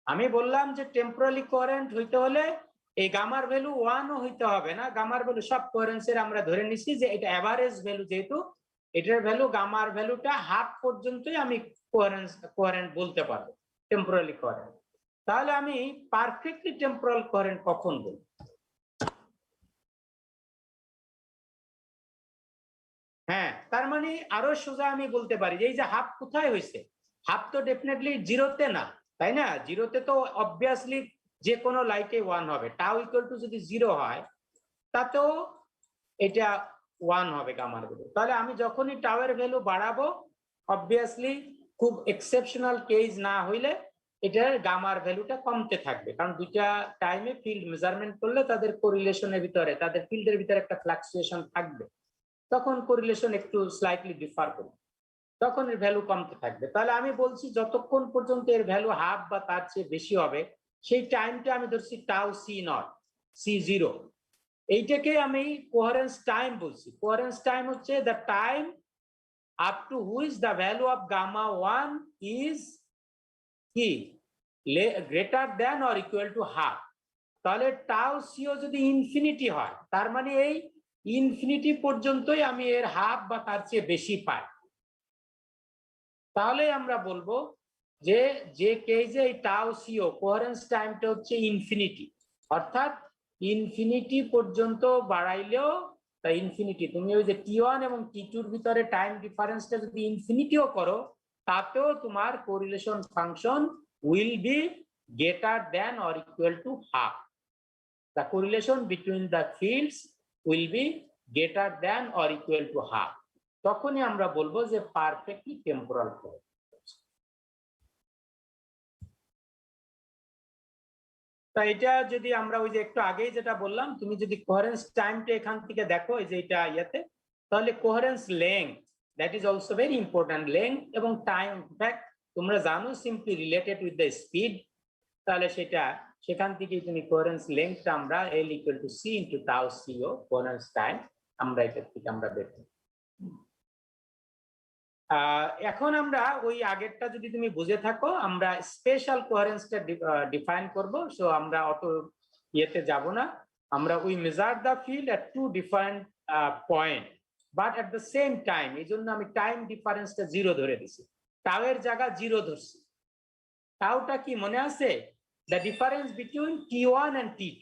আমি বললাম যে টেম্পোরালি কোহেরেন্ট হইতে হলে এই গামার ভ্যালু 1 ও হইতে হবে না, গামার ভ্যালু সব কোহেরেন্সের আমরা ধরে নিছি যে এটা এভারেজ ভ্যালু, যেহেতু এটার ভ্যালু গামার ভ্যালুটা হাফ পর্যন্তই আমি কোহেরেন্ট বলতে পারবো টেম্পোরালি কোহেরেন্ট। তাহলে আমি পারফেক্টলি টেম্পোরাল কোহেরেন্ট কখন বলবো? হ্যাঁ, তার মানে আরো সোজা আমি বলতে পারি যে এই যে হাফ কোথায় হয়েছে, হাফ তো ডেফিনেটলি জিরোতে না, তাই না? জিরোতে তো অবভিয়াসলি যে কোনো লাইটে 1 হবে, টাউ ইকুয়াল টু যদি 0 হয় তাতেও এটা 1 হবে গামার ভ্যালু। তাহলে আমি যখনই টাওয়ের ভ্যালু বাড়াবো, অবভিয়াসলি খুব এক্সেপশনাল কেস না হইলে এটার গামার ভ্যালুটা কমতে থাকবে, কারণ দুইটা টাইমে ফিল্ড মেজারমেন্ট করলে তাদের কোরিলেশনের ভিতরে, তাদের ফিল্ডের ভিতরে একটা ফ্লাকচুয়েশন থাকবে, তখন কোরিলেশন একটু স্লাইটলি ডিফার করবে, তখন এর ভ্যালু কমতে থাকবে। তাহলে আমি বলছি যতক্ষণ পর্যন্ত এর ভ্যালু হাফ বা তার চেয়ে বেশি হবে সেই টাইমটা আমি ধরছি টাউ সি নট, C0। এইটাকে আমি কোহেরেন্স টাইম বলছি। কোহেরেন্স টাইম হচ্ছে the time up to which the value of gamma 1 is কি greater than or equal to half. তাহলে টাউ সিও যদি ইনফিনিটি হয় তার মানে এই ইনফিনিটি পর্যন্তই আমি এর হাফ বা তার চেয়ে বেশি পাই, তাহলে আমরা বলবো যে কেসে এই টাউ সিও কোহেরেন্স টাইমটা হচ্ছে ইনফিনিটি, অর্থাৎ ইনফিনিটি পর্যন্ত বাড়াইলেও তা ইনফিনিটি, তুমি ওই যে T1 এবং T2 এর ভিতরে টাইম ডিফারেন্সটা যদি ইনফিনিটিও করো, তাতেও তোমার correlation function will be greater than or equal to half. The correlation between the fields will be greater than or equal to half. তখনই আমরা বলবো যে পারফেক্টলি টেম্পোরাল ফ্লো। তা এটা যদি আমরা ওই যে একটু আগেই যেটা বললাম, তুমি যদি কোহেরেন্স টাইমটা এখান থেকে দেখো, এই যে এটা ইয়াতে, তাহলে coherence length that is also very important. Length এবং টাইম ইনফ্যাক্ট তোমরা জানো simply related with the speed, তাহলে সেটা সেখান থেকে তুমি কোহেরেন্স লেংথটা আমরা L equal to C into tau CO coherence time আমরা এটা থেকে আমরা বের করি। এখন আমরা ওই আগেরটা যদি তুমি বুঝে থাকো, আমরা স্পেশাল কোহেরেন্সটা ডিফাইন করব। সো আমরা অত ইয়েতে যাব না, আমরা we measure the field at two different point but at the same time. এই জন্য আমি টাইম ডিফারেন্সটা 0 ধরে দিছি, টাউ এর জায়গা 0 ধরছি। টাউটা কি মনে আছে? The difference between T1 and T2।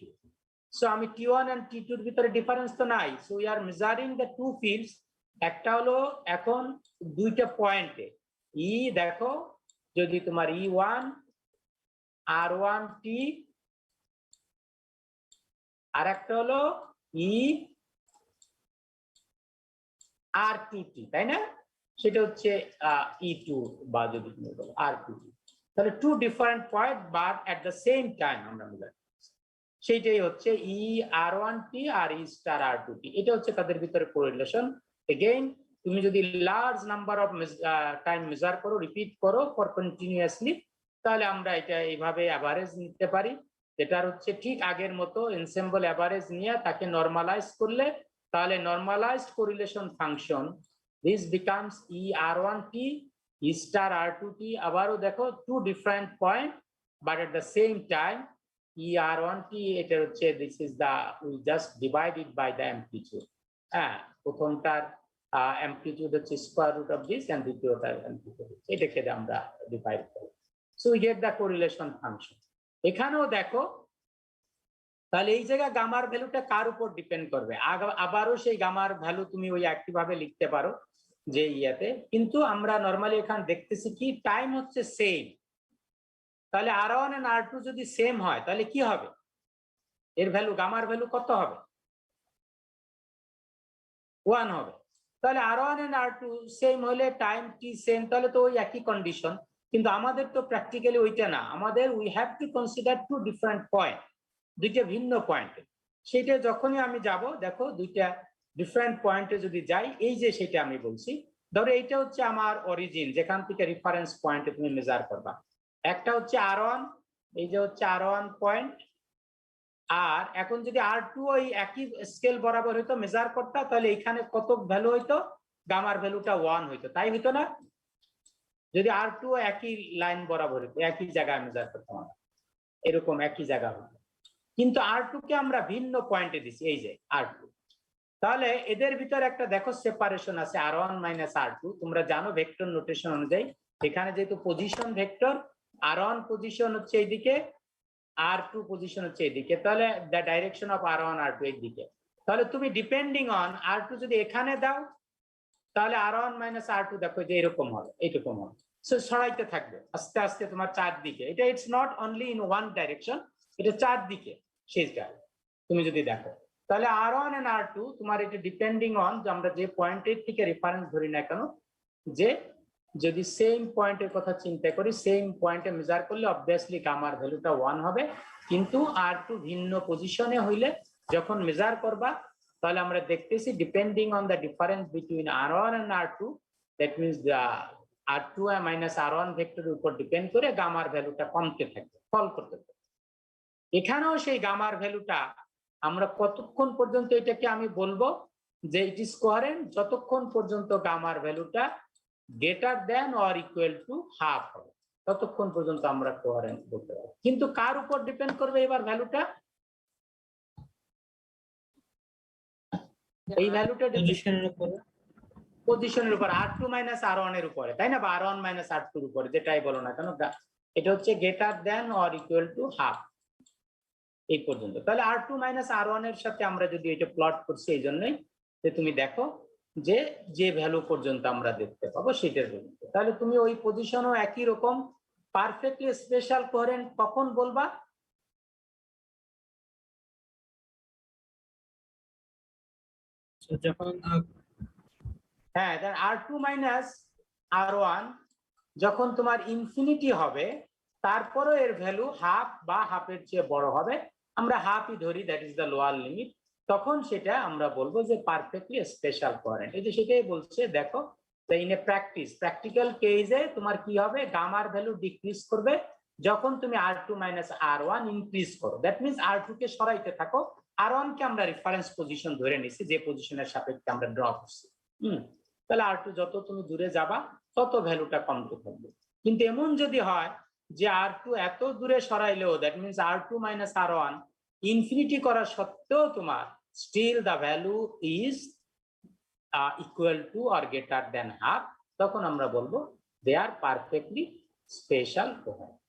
So আমি T1 এন্ড T2 এর ভিতরে ডিফারেন্স তো নাই, so we are measuring the two fields. একটা হলো এখন দুইটা পয়েন্টে দেখো, যদি তোমার E1 R1T আর একটা হলো R2T, তাই না? সেটা হচ্ছে E2 বা যদি তুমি বলো R2T, তাহলে two different point but at the same time আমরা মেজার, সেইটাই হচ্ছে R1T আর E*R2T। এটা হচ্ছে তাদের ভিতরে কোরিলেশন। এগেইন তুমি যদি large number of time measure করো, রিপিট করো ফর কন্টিনিউয়াসলি, তাহলে আমরা এটা এইভাবে অ্যাভারেজ নিতে পারি, যেটার হচ্ছে ঠিক আগের মতো এনসেম্বল অ্যাভারেজ নিয়ে তাকে নরমালাইজ করলে, তাহলে normalised correlation function this becomes R1T E*R2T। আবারও দেখো two different point but at the same time R1T, এটা হচ্ছে this is the we just divided by the amplitude. হ্যাঁ, প্রথমটার অ্যামপ্লিটিউড হচ্ছে square root of this and দ্বিতীয়টার amplitude এটাকে আমরা ডিভাইড করি, so we get the correlation function. এখানেও দেখো, তাহলে এই জায়গায় গামার ভ্যালুটা কার উপর ডিপেন্ড করবে? আবারও সেই গামার ভ্যালু তুমি ওই একইভাবে লিখতে পারো যে ইয়াতে, কিন্তু আমরা নরমালি এখানে দেখতেছি কি টাইম হচ্ছে সেম। তাহলে R1 and R2 যদি সেম হয় তাহলে কি হবে? এর ভ্যালু, গামার ভ্যালু কত হবে? 1 হবে। তাহলে R1 and R2 সেম হলে টাইম টি সেম, তাহলে তো ওই একই কন্ডিশন। কিন্তু আমাদের তো প্র্যাকটিক্যালি ওইটা না, আমাদের we have to consider to different point, দুইটা ভিন্ন পয়েন্টে। সেটা যখনই আমি যাব, দেখো দুইটা ডিফারেন্ট পয়েন্টে যদি যাই, এই যে সেটা আমি বলছি, ধরো এইটা হচ্ছে আমার অরিজিন, যেখান থেকে রেফারেন্স পয়েন্টে তুমি মেজার করবা। একটা হচ্ছে R1, এই যে হচ্ছে R1 পয়েন্ট, আর এখন যদি R2 ওই একই স্কেল বরাবর হইতো মেজার করতে, তাহলে এখানে কত ভ্যালু হইতো? গামার ভ্যালুটা 1 হইতো, তাই হইতো না? যদি R2 একই লাইন বরাবর হইতো, একই জায়গায় মেজার করতাম আমরা, এরকম একই জায়গা হতো। কিন্তু R2 কে আমরা ভিন্ন পয়েন্টে দিছি, এই যে R2। তাহলে এদের ভিতরে একটা দেখো সেপারেশন আছে, R1 মাইনাস R2। তোমরা জানো ভেক্টর নোটেশন অনুযায়ী এখানে যেহেতু পজিশন ভেক্টর, R1 পজিশন হচ্ছে এইদিকে, R2 পজিশন হচ্ছে এইদিকে, তাহলে the direction of R1 R2 এর দিকে। তাহলে তুমি ডিপেন্ডিং অন R2 যদি এখানে দাও, তাহলে R1 মাইনাস R2 দেখো যে এরকম হবে, এইরকম হবে। সো ছড়াইতে থাকবে আস্তে আস্তে তোমার চারদিকে। এটা it's not only in one direction, এটা চারদিকে সেটা তুমি যদি দেখো। তাহলে R1 and R2 তোমার এটা ডিপেন্ডিং অন আমরা যে পয়েন্টের থেকে রেফারেন্স ধরি না কেন, যে যদি সেম পয়েন্টের কথা চিন্তা করি, সেম পয়েন্টে মেজার করলে অবভিয়াসলি গামার ভ্যালুটা 1 হবে। কিন্তু R2 ভিন্ন পজিশনে হইলে যখন মেজার করবা, তাহলে আমরা দেখতেছি depending on the difference between R1 and R2, that means the R2 minus R1 ভেক্টরের উপর ডিপেন্ড করে গামার ভ্যালুটা কমতে থাকবে, ফল করতে থাকবে। এখানেও সেই গামার ভ্যালুটা আমরা কতক্ষণ পর্যন্ত, এটাকে আমি বলবো যে ইট ইজ কোহেরেন্ট যতক্ষণ পর্যন্ত গামার ভ্যালুটা greater than or equal to half হবে, ততক্ষণ পর্যন্ত আমরা কোহেরেন্ট বলতে পারি। কিন্তু কার উপর ডিপেন্ড করবে এবার ভ্যালুটা? এই ভ্যালুটা পজিশনের উপর, R2 মাইনাস R1 এর উপরে, তাই না? বা R1 মাইনাস R2 এর উপরে, যেটাই বলো না কেন, এটা হচ্ছে greater than or equal to half. এই পর্যন্ত। তাহলে R2 মাইনাস R1 এর সাথে আমরা যদি এটা প্লট করছি এই জন্যই যে তুমি দেখো যে যে ভ্যালু পর্যন্ত আমরা দেখতে পাবো সেটার পর্যন্ত। তাহলে তুমি ওই পজিশনও একই রকম পারফেক্টলি স্পেশাল কোহেরেন্ট কখন বলবা? So যখন হ্যাঁ, R2 মাইনাস R1 যখন তোমার ইনফিনিটি হবে তারপরও এর ভ্যালু হাফ বা হাফের চেয়ে বড় হবে, আমরা হাফই ধরি, that is the lower limit, তখন সেটা আমরা বলবো যে পারফেক্টলি স্পেশাল কোহেরেন্ট। এই যে সেটাই বলছে, দেখো ইন এ প্র্যাকটিক্যাল কেসে তোমার কি হবে, গামার ভ্যালু ডিক্রিজ করবে যখন তুমি R2 মাইনাস R1 ইনক্রিজ করো। দ্যাট মিনস R2 কে সরাইতে থাকো, R1 কে আমরা রেফারেন্স পজিশন ধরে নিছি যে পজিশনের সাপেক্ষে আমরা ড্র করছি। তাহলে R2 যত তুমি দূরে যাবা তত ভ্যালুটা কমতে থাকবে। কিন্তু এমন যদি হয় যে R2 এত দূরে সরাইলেও, that means R2 minus R1 infinity করা সত্ত্বেও তোমার still the value is equal to or greater than half, তখন আমরা বলবো they are perfectly spatial coherent.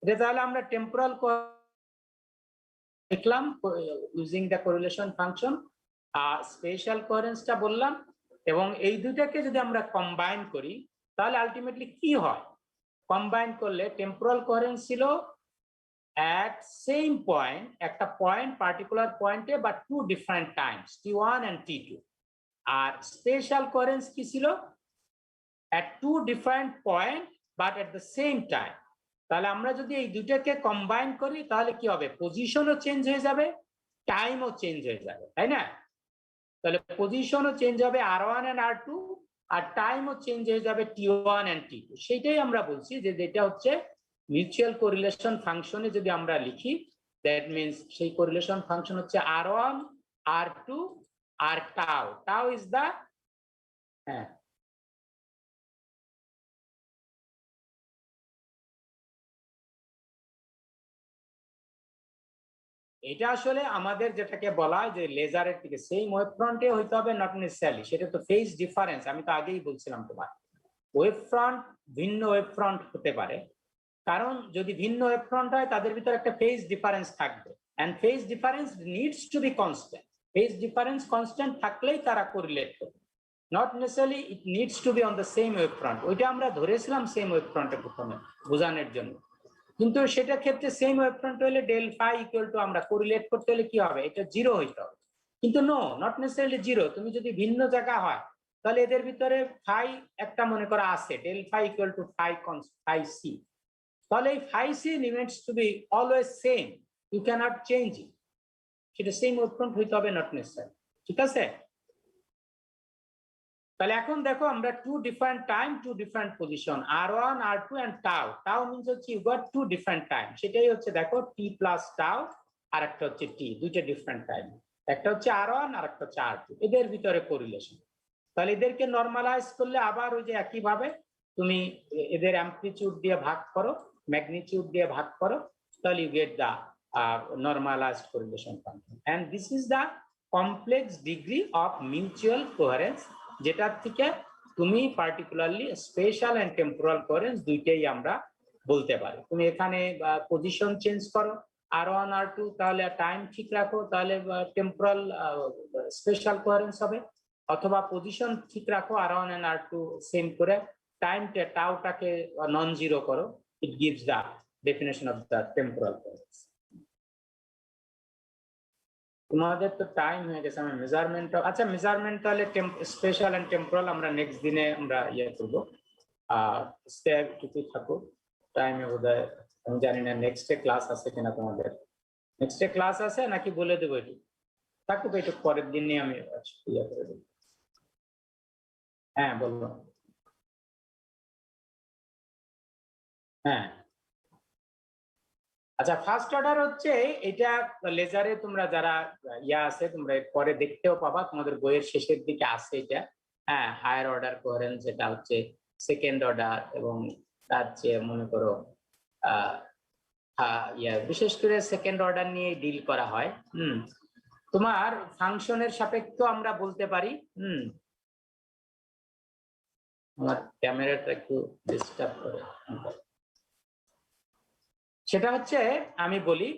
এটা তাহলে আমরা টেম্পোরাল দেখলাম using the correlation function, spatial কোহেরেন্সটা বললাম, এবং এই দুটাকে যদি আমরা কম্বাইন করি তাহলে আলটিমেটলি কি হয়? কম্বাইন করলে টেম্পোরাল কোহেরেন্স ছিল at same point, একটা পয়েন্ট পার্টিকুলার পয়েন্টে বা two different times t1 and t2, আর স্পেশাল কোহেরেন্স কি ছিল? at two different point but at the same time। তাহলে আমরা যদি এই দুটাকে কম্বাইন করি তাহলে কি হবে? পজিশনও চেঞ্জ হয়ে যাবে, টাইমও চেঞ্জ হয়ে যাবে, তাই না? তাহলে পজিশনও চেঞ্জ হবে R1 and R2, আর টাইমও চেঞ্জ হয়ে যাবে T1 and T2। সেটাই আমরা বলছি যে যেটা হচ্ছে মিউচুয়াল কোরিলেশন ফাংশনে যদি আমরা লিখি, দ্যাট মিনস সেই কোরিলেশন ফাংশন হচ্ছে R1 R2 আর টাউ। টাউ ইজ দা, হ্যাঁ এটা আসলে আমাদের যেটাকে বলা হয় যে লেজারের থেকে সেম ওয়েভ ফ্রন্টে হইতে হবে, নট নেসেসারিলি, সেটা তো ফেজ ডিফারেন্স। আমি তো আগেই বলছিলাম তোমার ওয়েভ ফ্রন্ট ভিন্ন ওয়েভ ফ্রন্ট হতে পারে, কারণ যদি ভিন্ন ওয়েভ ফ্রন্ট হয় তাদের ভিতরে একটা ফেজ ডিফারেন্স থাকবে, and phase difference needs to be constant. Phase difference constant থাকলেই তারা কোরিলেট করবে, not necessarily it needs to be on the same wave front. ওইটা আমরা ধরেছিলাম সেম ওয়েভ ফ্রন্টে প্রথমে বোঝানোর জন্য, কিন্তু সেটা ক্ষেত্রে সেম ওয়েভ ফ্রন্ট হলে ডেল ফাই ইকুয়াল টু, আমরা কোরিলেট করতে হলে কি হবে? এটা জিরো হইতে হবে। কিন্তু নো, নট নেসেসারিলি জিরো। তুমি যদি ভিন্ন জায়গা হয় তাহলে এদের ভিতরে ফাই একটা মনে করা আছে, del phi equal to phi C, তাহলে এই phi C remains to be always same, you cannot change it. সেটা সেম ওয়েভ ফ্রন্ট হইতে হবে, নট নেসেসারি। ঠিক আছে? তাহলে এখন দেখো আমরা two different time, two different position, R1 R2 and tau. Tau means হচ্ছে you got two different time, সেটাই হচ্ছে দেখো টি প্লাস টাউ, আর একটা হচ্ছে টি, দুইটা ডিফারেন্ট টাইম, একটা হচ্ছে R1 আর একটা হচ্ছে R2, এদের ভিতরে কোরিলেশন। তাহলে এদেরকে নরমালাইজ করলে আবার ওই যে একইভাবে তুমি এদের অ্যামপ্লিটিউড দিয়ে ভাগ করো, ম্যাগনিটিউড দিয়ে ভাগ করো, তাহলে you get the normalized correlation function, and this is the complex degree of mutual coherence, যেটার থেকে তুমি particularly spatial and temporal coherence দুইটাই আমরা বলতে পারি। তুমি এখানে পজিশন চেঞ্জ করো R1 R2, তাহলে টাইম ঠিক রাখো, তাহলে টেম্পোরাল স্পেশাল কোহেরেন্স হবে, অথবা পজিশন ঠিক রাখো R1 and R2 সেম করে, টাইমটা টাউটাকে নন জিরো করো, it gives the definition of the temporal coherence. তোমাদের তো টাইম হয়ে গেছে, আমি মেজারমেন্ট, আচ্ছা মেজারমেন্ট তাহলে স্পেশাল এন্ড টেম্পোরাল আমরা নেক্সট দিনে আমরা ইয়ে করবো। স্টেপ টুকু থাকো, টাইমে বোধহয় আমি জানি না নেক্সটে ক্লাস আছে কিনা তোমাদের। নেক্সটে ক্লাস আছে নাকি বলে দেবো? এটু থাকুক, একটু পরের দিনে আমি ইয়ে করে দেবো। হ্যাঁ বললো, হ্যাঁ আচ্ছা ফার্স্ট অর্ডার হচ্ছে এটা লেজারে, তোমরা যারা ইয়া আছে তোমরা পরে দেখতেও পাবা, তোমাদের বইয়ের শেষের দিকে আছে এটা। হ্যাঁ, হায়ার অর্ডার কোহেরেন্স যেটা হচ্ছে সেকেন্ড অর্ডার, এবং তার চেয়ে মনে করো বিশেষ করে সেকেন্ড অর্ডার নিয়ে ডিল করা হয়। তোমার ফাংশনের সাপেক্ষ আমরা বলতে পারি। আমার ক্যামেরাটা একটু ডিস্টার্ব করে, সেটা হচ্ছে আমি বলি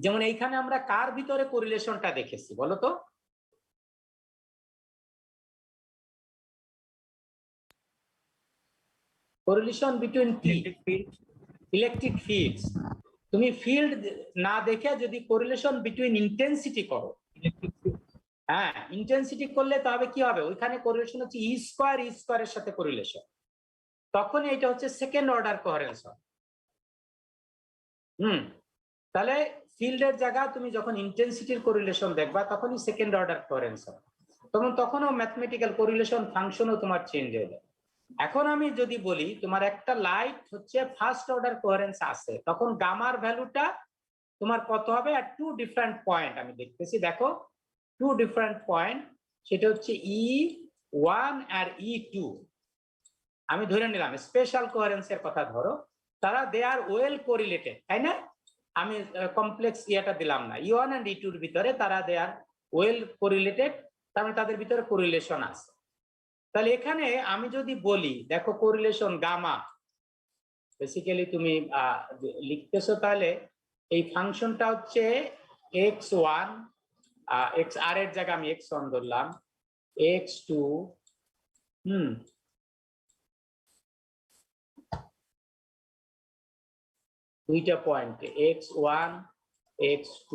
যেমন এইখানে আমরা কার ভিতরে কোরিলেশনটা দেখেছি বলো তো? কোরিলেশন বিটুইন কি? Electric field. Electric fields. তুমি ফিল্ড না দেখে যদি কোরিলেশন বিটুইন ইন্টেন্সিটি করো, ইলেকট্রিক ফিল্ড। হ্যাঁ ইন্টেন্সিটি করলে তবে কি হবে, ওইখানে কোরিলেশন হচ্ছে ই স্কয়ারের সাথে কোরিলেশন, তখন এটা হচ্ছে সেকেন্ড অর্ডার কোহেরেন্স হয়। তাহলে ফিল্ডের জায়গা তুমি যখন ইন্টেন্সিটির কোরিলেশন দেখবা তখনই সেকেন্ড অর্ডার কোহেরেন্স হয়, তখনও ম্যাথমেটিক্যাল কোরিলেশন ফাংশনও তোমার চেঞ্জ হয়ে যায়। এখন আমি যদি বলি তোমার একটা লাইট হচ্ছে ফার্স্ট অর্ডার কোহেরেন্স আছে, তখন গামার ভ্যালুটা তোমার কত হবে আর টু ডিফারেন্ট পয়েন্ট আমি দেখতেছি, দেখো টু ডিফারেন্ট পয়েন্ট, সেটা হচ্ছে E1 আর E2। আমি ধরে নিলাম স্পেশাল কোহেরেন্সের কথা ধরো, তারা দে আর ওয়েল কোরিলেটেড, তাই না? আমি কমপ্লেক্স ইয়েটা দিলাম না, E1 এন্ড E2 এর ভিতরে তারা দে আর ওয়েল কোরিলেটেড, তার মানে তাদের ভিতরে কোরিলেশন আছে। তাহলে এখানে আমি যদি বলি দেখো কোরিলেশন গামা, বেসিক্যালি তুমি লিখতেছো, তাহলে এই ফাংশনটা হচ্ছে x1, x আর এর জায়গায় আমি x1 ধরলাম, x2, দুইটা পয়েন্টে x1 x2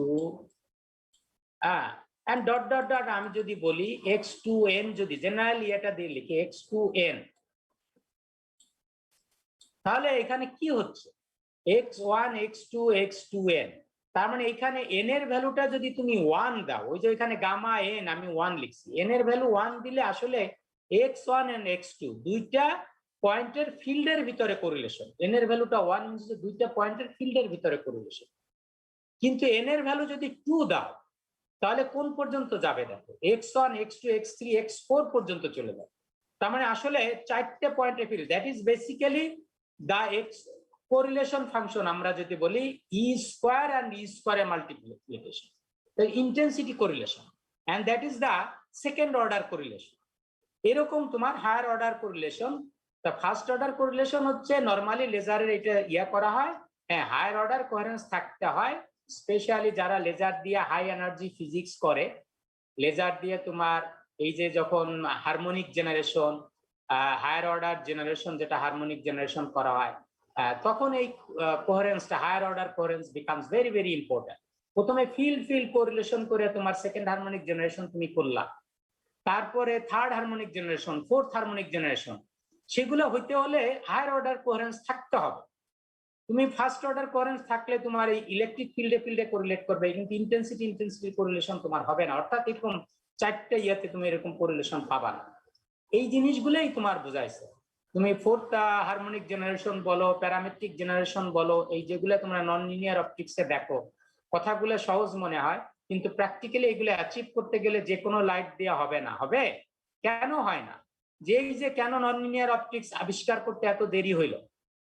and dot dot dot, আমি যদি বলি x2n, যদি জেনারেলি এটা দিয়ে লিখি x2n, তাহলে এখানে কি হচ্ছে x1 x2 x2n, তার মানে এখানে n এর ভ্যালুটা যদি তুমি 1 দাও, ওই যে এখানে গামা n আমি 1 লিখছি, n এর ভ্যালু 1 দিলে আসলে x1 এন্ড x2 দুইটা পয়েন্টের ফিল্ডের ভিতরে কোরিলেশন, n এর ভ্যালুটা 1 মিনস দুইটা পয়েন্টের ফিল্ডের ভিতরে কোরিলেশন। কিন্তু n এর ভ্যালু যদি 2 দাও তাহলে কোন পর্যন্ত যাবে দেখো, x1 x2 x3 x4 পর্যন্ত চলে যাবে, তার মানে আসলে চারটে পয়েন্টের field, that is basically the x correlation function. আমরা যদি বলি ই স্কয়ার এন্ড ই স্কয়ারের multiplication, intensity correlation, and that is the second order correlation. এরকম তোমার হায়ার অর্ডার কোরিলেশন, তা ফার্স্ট অর্ডার কোরিলেশন হচ্ছে নরমালি লেজারের এটা করা হয়, হ্যাঁ হায়ার অর্ডার কোহেরেন্স থাকতে হয়, স্পেশালি যারা লেজার দিয়ে হাই এনার্জি ফিজিক্স করে, লেজার দিয়ে তোমার এই যে যখন harmonic generation, higher order generation, যেটা হারমোনিক জেনারেশন করা হয়, তখন এই কোহেরেন্সটা higher order coherence becomes very very important. প্রথমে ফিল্ড কোরিলেশন করে তোমার সেকেন্ড হারমোনিক জেনারেশন তুমি করলা, তারপরে third harmonic generation, fourth harmonic generation, সেগুলো হইতে হলে হায়ার অর্ডার কোহেরেন্স থাকতে হবে। তুমি ফার্স্ট অর্ডার কোহেরেন্স থাকলে তোমার এই ইলেকট্রিক ফিল্ডে কোরিলেট করবে, কিন্তু ইন্টেন্সিটি কোরিলেশন তোমার হবে না, অর্থাৎ এরকম চারটে ইয়েতে তুমি এরকম কোরিলেশন পাবা না। এই জিনিসগুলোই তোমার বোঝাইছে। তুমি ফোর্থ হারমোনিক জেনারেশন বলো, প্যারামেট্রিক জেনারেশন বলো, এই যেগুলো তোমরা নন লিনিয়ার অপটিক্সে দেখো, কথাগুলো সহজ মনে হয়, কিন্তু প্র্যাকটিক্যালি এগুলো অ্যাচিভ করতে গেলে যে কোনো লাইট দেওয়া হবে না। হবে কেন হয় না, যে এই যে কেন নন লিনিয়ার অপটিক্স আবিষ্কার করতে এত দেরি হইলো,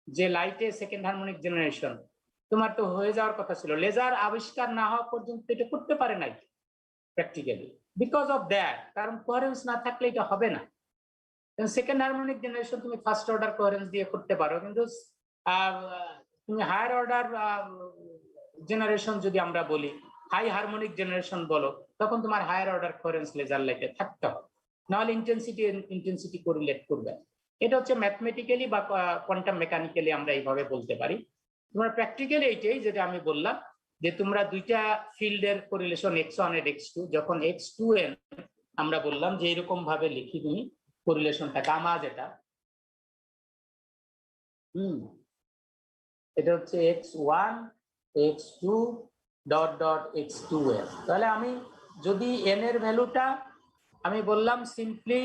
যে লাইটে সেকেন্ড হারমোনিক জেনারেশন তোমার তো হয়ে যাওয়ার কথা ছিল, লেজার আবিষ্কার না হওয়া পর্যন্ত এটা করতে পারে নাই প্র্যাকটিক্যালি, বিকজ অফ দ্যাট, কারণ কোহেরেন্স না থাকলে এটা হবে না। সেকেন্ড হারমোনিক জেনারেশন তুমি ফার্স্ট অর্ডার কোহেরেন্স দিয়ে করতে পারো, কিন্তু তুমি হায়ার অর্ডার জেনারেশন যদি আমরা বলি, হাই হারমোনিক জেনারেশন বলো, তখন তোমার হায়ার অর্ডার কোহেরেন্স লেজার লাইটে থাকতে হবে, নাহলে ইন্টেন্সিটি কোরিলেট করবে। এটা হচ্ছে ম্যাথমেটিক্যালি বা কোয়ান্টাম মেকানিক্যালি আমরা এইভাবে বলতে পারি। তোমার প্র্যাকটিক্যালি এইটাই যেটা আমি বললাম, যে তোমরা দুইটা ফিল্ডের কোরিলেশন x1 এর x2, যখন x2n আমরা বললাম যে এরকম ভাবে লিখি তুমি কোরিলেশনটা গামা, যেটা এটা হচ্ছে x1 x2 dot dot x2n। তাহলে আমি যদি n এর ভ্যালুটা আমি বললাম সিম্পলি,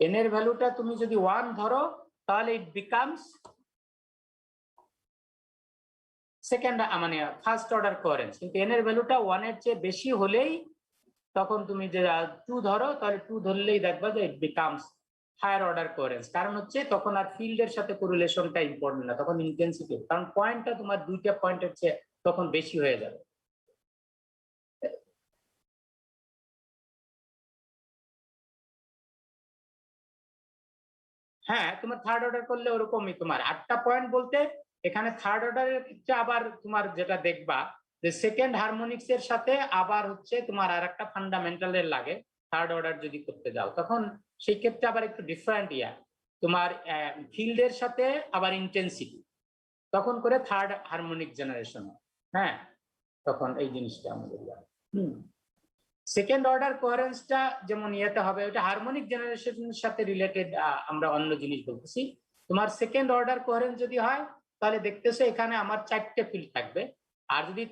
n এর ভ্যালুটা তুমি যদি 1 ধরো তাহলে ইট বিকামস সেকেন্ড, মানে ফার্স্ট অর্ডার কোহেরেন্স, কিন্তু n এর ভ্যালুটা 1 এর চেয়ে বেশি হলেই তখন তুমি যে 2 ধরো, তাহলে 2 ধরলেই দেখবা যে it becomes higher order coherence. কারণ হচ্ছে তখন আর ফিল্ডের সাথে কোরিলেশনটা ইম্পর্টেন্ট না, তখন ইন্টেন্সিটি, কারণ পয়েন্টটা তোমার দুইটা পয়েন্টের চেয়ে তখন বেশি হয়ে যাবে। হ্যাঁ তোমার থার্ড অর্ডার করলে ওরকমই, তোমার 8টা পয়েন্ট বলতে এখানে থার্ড অর্ডারের ক্ষেত্রে আবার তোমার যেটা দেখবা যে সেকেন্ড হারমোনিক্স এর সাথে আবার হচ্ছে তোমার আর একটা ফান্ডামেন্টালের লাগে থার্ড অর্ডার যদি করতে যাও, তখন সেই ক্ষেত্রে আবার একটু ডিফারেন্ট তোমার ফিল্ডের সাথে আবার ইন্টেন্সিটি, তখন করে থার্ড হারমোনিক জেনারেশন। হ্যাঁ, তখন এই জিনিসটা আমাদের সেকেন্ড অর্ডার কোহেরেন্সটা যেমন ইয়েতে হবে, ওটা হারমোনিক জেনারেশনের সাথে রিলেটেড, আমরা অন্য জিনিস বলতেছি। তোমার সেকেন্ড অর্ডার কোহেরেন্স যদি হয় তাহলে দেখতেছো এখানে আমার 4টে ফিল্ড থাকবে, আর যদি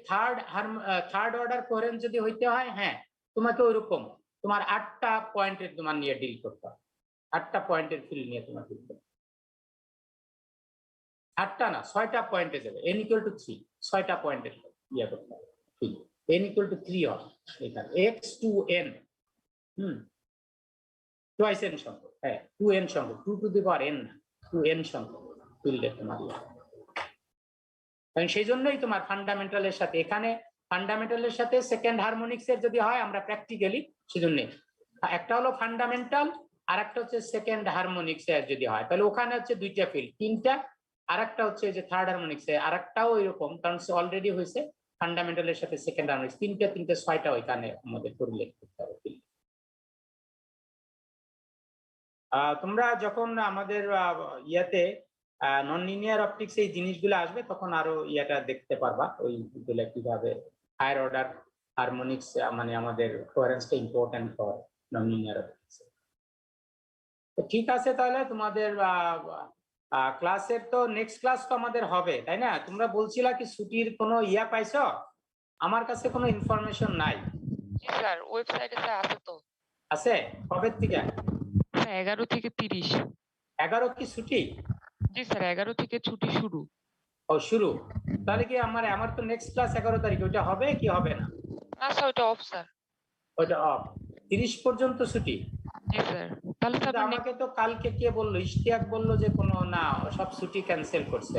থার্ড অর্ডার কোহেরেন্স যদি হইতে হয়, হ্যাঁ তোমাকে ওইরকম তোমার 8টা পয়েন্টের তোমার নিয়ে ডিল করতে হবে, 8টা পয়েন্টের ফিল্ড নিয়ে তোমার ডিল করতে হবে। 8টা না, 6টা পয়েন্টে যাবে, n = 3, 6টা পয়েন্টের ইয়ে করতে হবে, n = 3 হয় এখানে x to n, twice n সংখ্যক, হ্যাঁ 2n সংখ্যক, 2 to the power n না, 2n সংখ্যক ফিল্ডের তোমার ইয়ে। কারণ সেই জন্যই তোমার ফান্ডামেন্টালের সাথে, এখানে ফান্ডামেন্টালের সাথে সেকেন্ড হারমোনিক্স এর যদি হয় আমরা প্র্যাকটিক্যালি সেজন্য একটা হলো ফান্ডামেন্টাল আর একটা হচ্ছে সেকেন্ড হারমোনিক্স এর যদি হয় তাহলে ওখানে হচ্ছে 2টা ফিল্ড, 3টা, আর একটা হচ্ছে যে থার্ড হারমোনিক্স এ আর একটাও এরকম, কারণ সে অলরেডি হয়েছে ফান্ডামেন্টালের সাথে সেকেন্ড হারমোনিক্স, 6টা ওইখানে আমাদের করলে করতে হবে। তোমরা যখন আমাদের ইয়াতে নন লিনিয়ার অপটিক্স এই জিনিসগুলো আসবে তখন আরো ইয়াটা দেখতে পারবা, ওইগুলো কিভাবে হায়ার অর্ডার হারমোনিক্স মানে আমাদের কোহেরেন্সটা important for non linear optics. তো ঠিক আছে, তাহলে তোমাদের ক্লাসের তো নেক্সট ক্লাস তো আমাদের হবে, তাই না? তোমরা বলছিলা কি ছুটির কোনো ইয়া পাইছো? আমার কাছে কোনো ইনফরমেশন নাই। জি স্যার, ওয়েবসাইটে স্যার আছে তো। আছে? কবে থেকে? 11 থেকে 30। 11 কি ছুটি? জি স্যার, 11 থেকে ছুটি শুরু। ও শুরু, তাহলে কি আমার তো নেক্সট ক্লাস 11 তারিখ, ওইটা হবে কি হবে না? না স্যার, ওটা অফ স্যার। ওইটা অফ, 30 পর্যন্ত ছুটি। জি স্যার, তাহলে কিন্তু আমাকে তো কালকে কে বললো, ইশতিয়াক বললো যে কোনো না, সব ছুটি ক্যান্সেল করছে।